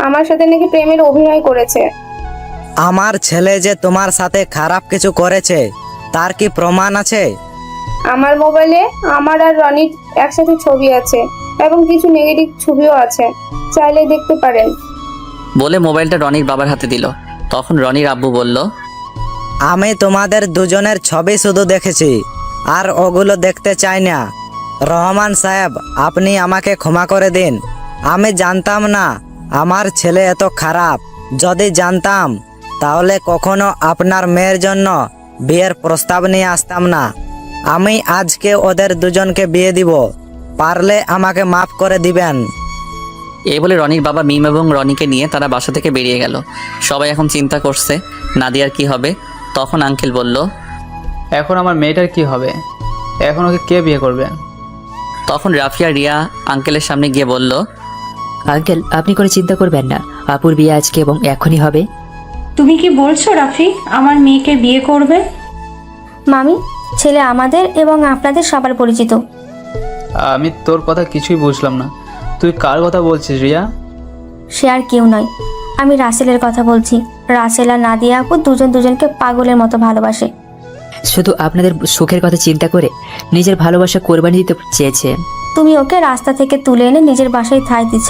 আমার সাথে নাকি প্রেমের অভিনয় করেছে। আমার ছেলে যে তোমার সাথে খারাপ কিছু করেছে তার কি প্রমাণ আছে? আমার মোবাইলে আমার আর রনির একসাথে ছবি আছে এবং কিছু নেগেটিভ ছবিও আছে, চাইলে দেখতে পারেন। বলে মোবাইলটা রনির বাবার হাতে দিল। তখন রনির আব্বু বলল, আমি তোমাদের দুজনের ছবি শুধু দেখেছি, আর ওগুলো দেখতে চাই না। রহমান সাহেব, আপনি আমাকে ক্ষমা করে দিন। আমি জানতাম না আমার ছেলে এত খারাপ। যদি জানতাম তাহলে কখনো আপনার মেয়ের জন্য বিয়ের প্রস্তাব নিয়ে আসতাম না। আমি আজকে ওদের দুজনকে বিয়ে দিব, পারলে আমাকে মাফ করে দিবেন। এই বলে রনির বাবা মিম এবং রনিকে নিয়ে তারা বাসা থেকে বেরিয়ে গেল। সবাই এখন চিন্তা করছে নাদিয়ার কি হবে। তখন আঙ্কেল বলল, এখন আমার মেয়েটার কি হবে? এখন ওকে কে বিয়ে করবে? তখন রাফি আর রিয়া আঙ্কেলের সামনে গিয়ে বলল, আঙ্কেল আপনি কোনো চিন্তা করবেন না, আপুর বিয়ে আজকে এবং এখনই হবে। তুমি কি বলছো রাফি আমার মেয়েকে বিয়ে করবে? মামি, ছেলে আমাদের এবং আপনাদের সবার পরিচিত। আমি তোর কথা কিছুই বুঝলাম না, তুই কার কথা বলছিস রিয়া? সে আর কেউ নয়, আমি রাসেলের কথা বলছি। রাসেল আর নাদিয়া আপু দুজনকে পাগলের মতো ভালোবাসে। শুধু আপনাদের সুখের কথা চিন্তা করে নিজের ভালোবাসা কোরবানি দিতে চেয়েছে। তুমি ওকে রাস্তা থেকে তুলে এনে নিজের বাসায় ঠাঁই দিচ্ছ,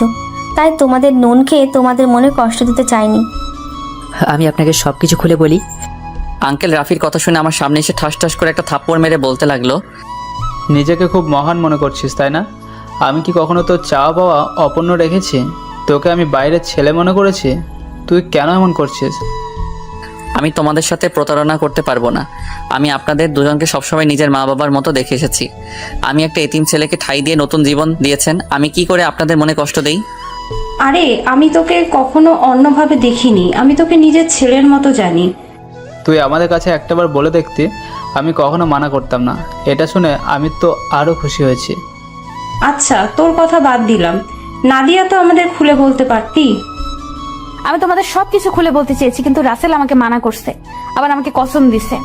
তাই তোমাদের নুন খেয়ে তোমাদের মনে কষ্ট দিতে চাইনি। আমি আপনাকে সবকিছু খুলে বলি। আঙ্কেল রাফির কথা শুনে আমার সামনে এসে ঠাস ঠাস করে একটা থাপ্পড় মেরে বলতে লাগলো, নিজেকে খুব মহান মনে করছিস তাই না? আমি কি কখনো তোর চাওয়া পাওয়া অপূর্ণ রেখেছি? তোকে আমি বাইরের ছেলে মনে করেছি? তুই কেন এমন করছিস? আমি তোমাদের সাথে প্রতারণা করতে পারবো না। আমি আপনাদের দুজনকে সবসময় নিজের মা বাবার মতো দেখে এসেছি। আমি একটা এতিম ছেলেকে ঠাঁই দিয়ে নতুন জীবন দিয়েছেন, আমি কি করে আপনাদের মনে কষ্ট দেই? আরে আমি তোকে কখনো অন্যভাবে দেখিনি, আমি তোকে নিজের ছেলের মতো জানি। তুই আমাদের কাছে একটাবার বলে দেখতি, আমি কখনো মানা করতাম না। এটা শুনে আমি তো আরও খুশি হয়েছি। আচ্ছা তোর কথা বাদ দিলাম, নাদিয়া তো আমাদের খুলে বলতে পারতি। আমি তোমাদের সবকিছু খুলে বলতে চেয়েছি, কিন্তু রাসেল আমাকে মানা করছে, আবার আমাকে কসম দিছে।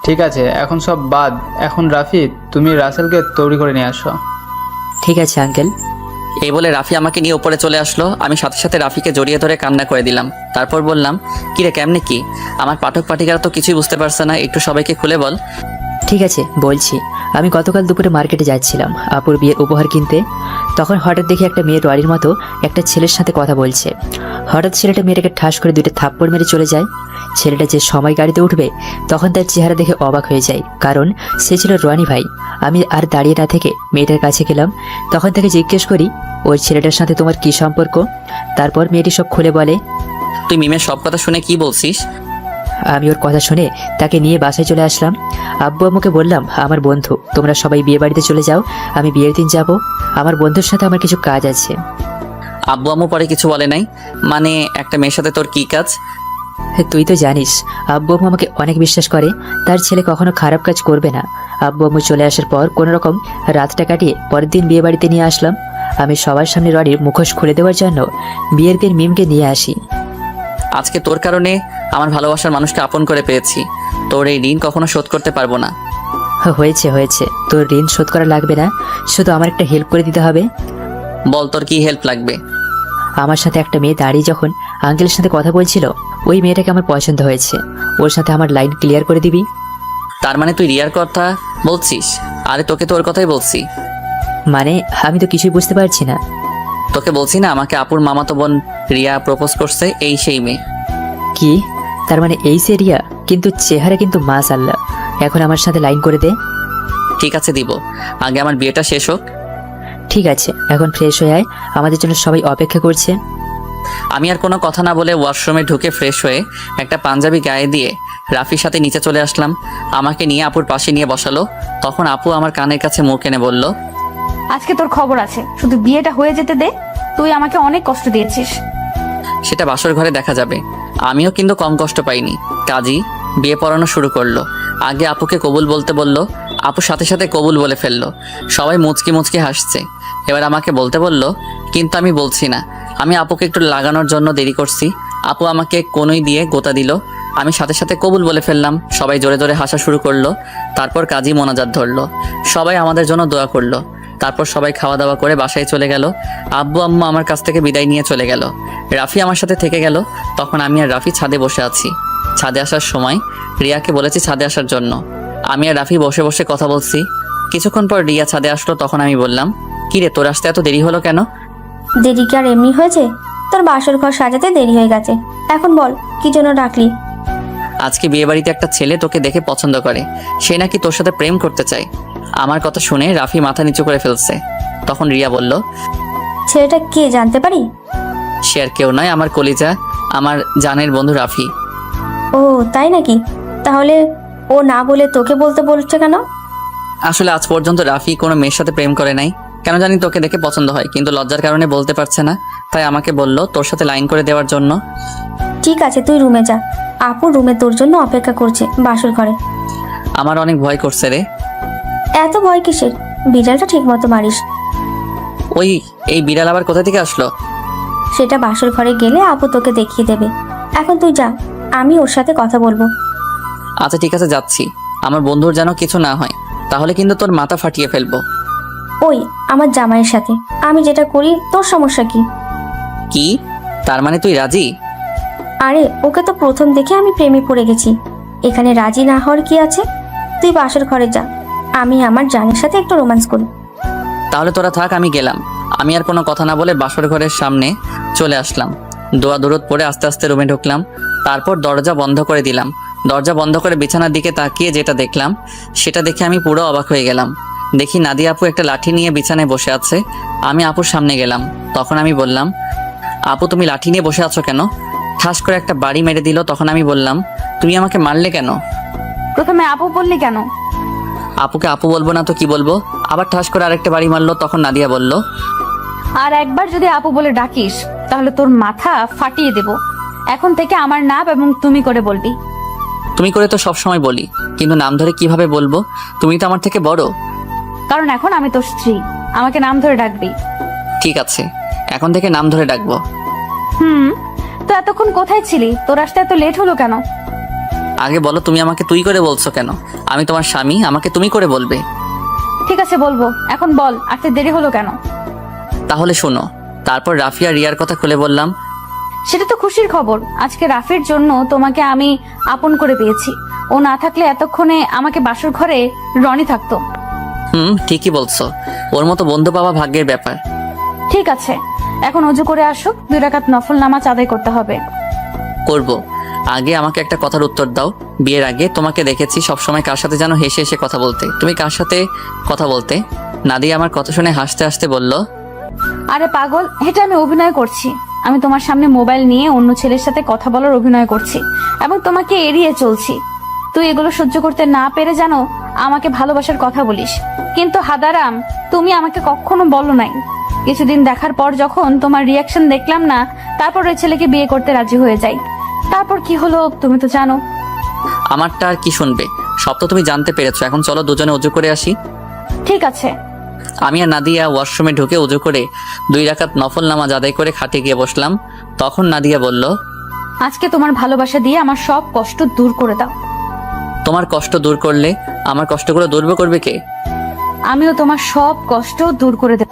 ঠিক আছে, এখন সব বাদ। এখন রাফি, তুমি রাসেলকে তৈরি করে নিয়ে আসো। ঠিক আছে আঙ্কেল। এই বলে রাফি আমাকে নিয়ে উপরে চলে আসলো। আমি সাথে সাথে রাফিকে জড়িয়ে ধরে কান্না করে দিলাম। তারপর বললাম, কিরে কেমনে কি? আমার পাঠক পাঠিকারা তো কিছুই বুঝতে পারছে না, একটু সবাইকে খুলে বল। ঠিক আছে বলছি। আমি গতকাল দুপুরে মার্কেটে যাচ্ছিলাম আপুর বিয়ের উপহার কিনতে। তখন হঠাৎ দেখি একটা মেয়ে রোয়ারির মতো একটা ছেলের সাথে কথা বলছে। হঠাৎ ছেলেটা মেয়েটাকে ঠাস করে দুইটা থাপ্পড় মেরে চলে যায়। ছেলেটা যে সময় গাড়িতে উঠবে তখন তার চেহারা দেখে অবাক হয়ে যায়, কারণ সে ছিল রোয়ানি ভাই। আমি আর দাঁড়িয়ে না থেকে মেয়েটার কাছে গেলাম। তখন তাকে জিজ্ঞেস করি, ওই ছেলেটার সাথে তোমার কি সম্পর্ক? তারপর মেয়েটি সব খুলে বলে। তুই মিমের সব কথা শুনে কি বলছিস? আমি ওর কথা শুনে তাকে নিয়ে বাসায় চলে আসলাম। আব্বু আম্মুকে বললাম, আমার বন্ধু তোমরা সবাই বিয়ে বাড়িতে চলে যাও, আমি বিয়ের দিন যাব। আমার বন্ধুর সাথে আমার কিছু কাজ আছে। আব্বু আম্মু পরে কিছু বলে নাই? মানে একটা মেয়ের সাথে তোর কি কাজ? তুই তো জানিস আব্বু আম্মু আমাকে অনেক বিশ্বাস করে, তার ছেলে কখনো খারাপ কাজ করবে না। আব্বু আম্মু চলে আসার পর কোনো রকম রাতটা কাটিয়ে পরের দিন বিয়ে বাড়িতে নিয়ে আসলাম। আমি সবার সামনে রনির মুখোশ খুলে দেওয়ার জন্য বিয়ের দিন মিমকে নিয়ে আসি। আজকে তোর কারণে আমার ভালোবাসার মানুষকে আপন করে পেয়েছি। তোর এই ঋণ কখনো শোধ করতে পারবো না। হয়েছে হয়েছে, তোর ঋণ শোধ করা লাগবে না, শুধু আমার একটা হেল্প করে দিতে হবে। বল তোর কি হেল্প লাগবে? আমার সাথে একটা মেয়ে দাঁড়িয়ে যখন আঙ্কেলের সাথে কথা বলছিল, ওই মেয়েটাকে আমার পছন্দ হয়েছে। ওর সাথে আমার লাইন ক্লিয়ার করে দিবি। তার মানে তুই রিয়ার কথা বলছিস? আরে তোকে তোর কথাই বলছি। মানে আমি তো কিছুই বুঝতে পারছি না। তোকে বলছি না, আমাকে আপুর মামাতো বোন রিয়া প্রপোজ করছে, এই সেই মেয়ে। কি? তার মানে এই সে রিয়া? কিন্তু চেহারা কিন্তু মাশাআল্লাহ। এখন আমার সাথে লাইন করে দে। ঠিক আছে দিব, আগে আমার বিয়েটা শেষ হোক। ঠিক আছে, এখন ফ্রেশ হয়ে আয়, আমাদের জন্য সবাই অপেক্ষা করছে। আমি আর কোনো কথা না বলে ওয়াশরুমে ঢুকে ফ্রেশ হয়ে একটা পাঞ্জাবি গায়ে দিয়ে রাফির সাথে নিচে চলে আসলাম। আমাকে নিয়ে আপুর পাশে নিয়ে বসালো। তখন আপু আমার কানের কাছে মুখ এনে বলল, আজকে তোর খবর আছে, শুধু বিয়েটা হয়ে যেতে দে। তুই আমাকে অনেক কষ্ট দিয়েছিস। সেটা বাসর ঘরে দেখা যাবে। আমিও কিন্তু কম কষ্ট পাইনি। কাজী বিয়ে পড়ানো শুরু করলো। আগে আপুকে কবুল বলতে বলল, আপুর সাথে সাথে কবুল বলে ফেললো। সবাই মুচকি মুচকি হাসছে। এবার আমাকে বলতে বলল, কিন্তু আমি বলছি না। আমি আপুকে একটু লাগানোর জন্য দেরি করছি। আপু আমাকে কোনোই দিয়ে গোতা দিল। আমি সাথে সাথে কবুল বলে ফেললাম। সবাই জোরে জোরে হাসা শুরু করলো। তারপর কাজী মোনাজাত ধরলো। সবাই আমাদের জন্য দোয়া করলো। তারপর সবাই খাওয়া দাওয়া করে বাসায় চলে গেল। আব্বু আম্মু আমার কাছ থেকে বিদায় নিয়ে চলে গেল। রাফি আমার সাথে থেকে গেল। তখন আমি আর রাফি ছাদে বসে আছি। ছাদে আসার সময় রিয়াকে বলেছি ছাদে আসার জন্য। আমি আর রাফি বসে বসে কথা বলছি। কিছুক্ষণ পর রিয়া ছাদে আসলো। তখন আমি বললাম, কিরে তোর আসতে এত দেরি হলো কেন? দেরি কি আর এমনি হয়েছে? তোর বাসর ঘর সাজাতে দেরি হয়ে গেছে। এখন বল কি জন্য ডাকলি? আজকে বিয়ে বাড়িতে একটা ছেলে তোকে দেখে পছন্দ করে, সে নাকি তোর সাথে প্রেম করতে চায়। আমার কথা শুনে রাফি মাথা নিচু করে ফেলছে। তখন রিয়া বলল, ছেলেটা কে জানতে পারি? সে আর কেউ নয়, আমার কলিজা, আমার জানের বন্ধু রাফি। ও তাই নাকি? তাহলে ও না বলে তোকে বলতে বলছে কেন? আসলে আজ পর্যন্ত রাফি কোনো মেয়ের সাথে প্রেম করে নাই। কেন জানি তোকে দেখে পছন্দ হয়, কিন্তু লজ্জার কারণে বলতে পারছে না। তাই আমাকে বলল তোর সাথে লাইন করে দেওয়ার জন্য। ঠিক আছে, তুই রুমে যা। আপু রুমে তোর জন্য অপেক্ষা করছে বাসর ঘরে। আমার অনেক ভয় করছে রে। এত ভয় কিসের? বিড়ালটা ঠিক মতো মারিস। ওই এই বিড়াল আবার কোথা থেকে আসলো? সেটা বাসর ঘরে গেলে আপু তোকে দেখিয়ে দেবে। এখন তুই যা, আমি ওর সাথে কথা বলবো। আচ্ছা ঠিক আছে, যাচ্ছি। আমার বন্ধুর যেন কিছু না হয়, তাহলে কিন্তু তোর মাথা ফাটিয়ে ফেলবো। ওই আমার জামাইয়ের সাথে আমি যেটা করি তোর সমস্যা কি? কি? তার মানে তুই রাজি? আরে ওকে তো প্রথম দেখে আমি প্রেমে পড়ে গেছি, এখানে রাজি না হওয়ার কি আছে? তুই বাসর ঘরে যা, আমি আমার জানের সাথে একটু রোম্যান্স করি। তাহলে তোরা থাক, আমি গেলাম। আমি আর কোনো কথা না বলে বাসর ঘরের সামনে চলে আসলাম। দোয়া দূরত পরে আস্তে আস্তে রুমে ঢুকলাম। তারপর দরজা বন্ধ করে দিলাম। দরজা বন্ধ করে বিছানার দিকে তাকিয়ে যেটা দেখলাম, সেটা দেখে আমি পুরো অবাক হয়ে গেলাম। দেখি নাদিয়া আপু একটা লাঠি নিয়ে বিছানায় বসে আছে। আমি আপুর সামনে গেলাম। তখন আমি বললাম, আপু তুমি লাঠি নিয়ে বসে আছো কেন? ঠাস করে একটা বাড়ি মেরে দিল। তখন আমি বললাম, তুমি আমাকে মারলে কেন? প্রথমে আপু বললি কেন? আপুকে আপু বলবো না তো কি বলবো? আবার ঠাস করে আরেকটা বাড়ি মারলো। তখন নাদিয়া বলল, আর একবার যদি আপু বলে ডাকিস তাহলে তোর মাথা ফাটিয়ে দেব। এখন থেকে আমার নাম এবং তুমি করে বলবি। তুমি করে তো সবসময় বলি, কিন্তু নাম ধরে কিভাবে বলবো? তুমি তো আমার থেকে বড়। কারণ এখন আমি তোর স্ত্রী, আমাকে নাম ধরে ডাকবি। ঠিক আছে, এখন থেকে নাম ধরে ডাকবো। তো এতক্ষণ কোথায় ছিলি? তোর আসতে এত লেট হলো কেন? আগে বলো, তুমি আমাকে তুই করে বলছো কেন? আমি তোমার স্বামী, আমাকে তুমি করে বলবে। ঠিক আছে বলবো, এখন বল আসতে দেরি হলো কেন? তাহলে শোনো। তারপর রাফিয়া রিয়ার কথা খুলে বললাম। সেটা তো খুশির খবর। আজকে রাফির জন্য তোমাকে আমি আপন করে পেয়েছি। ও না থাকলে এতক্ষণে আমাকে বাসর ঘরে রনি থাকতো। ঠিকই বলছো। ওর মতো বন্ধু পাওয়া ভাগ্যের ব্যাপার। ঠিক আছে, এখন অজু করে আসো, 2 রাকাত নফল নামাজ আদায় করতে হবে। করব। আগে আমাকে একটা কথার উত্তর দাও। বিয়ের আগে তোমাকে দেখেছি সবসময় কার সাথে যেন হেসে হেসে কথা বলতে। তুমি কার সাথে কথা বলতে? নাদিয়া আমার কথা শুনে হাসতে হাসতে বলল, আরে পাগল, এটা আমি অভিনয় করছি। আমি তোমার সামনে মোবাইল নিয়ে অন্য ছেলের সাথে কথা বলার অভিনয় করছি এবং তোমাকে এড়িয়ে চলছি। তুই এগুলো সহ্য করতে না পেরে জানো আমাকে ভালোবাসার কথা বলিস, কিন্তু হাদারাম তুমি আমাকে কখনো বলো নাই। কিছুদিন দেখার পর যখন তোমার রিয়াকশন দেখলাম না, তারপর ওই ছেলেকে বিয়ে করতে রাজি হয়ে যাই। তারপর কি হলো তুমি তো জানো। আমারটা আর কি শুনবে? সব তো তুমি জানতে পেরেছো। এখন চলো দুজনে উজু করে আসি। ঠিক আছে। আমি আর নাদিয়া ওয়াশরুমে ঢুকে উজু করে 2 রাকাত নফল নামাজ আদায় করে খাটে গিয়ে বসলাম। তখন নাদিয়া বলল, আজকে তোমার ভালোবাসা দিয়ে আমার সব কষ্ট দূর করে দাও। তোমার কষ্ট দূর করলে আমার কষ্টগুলো দূর করবে কে? আমিও তোমার সব কষ্ট দূর করে দেব।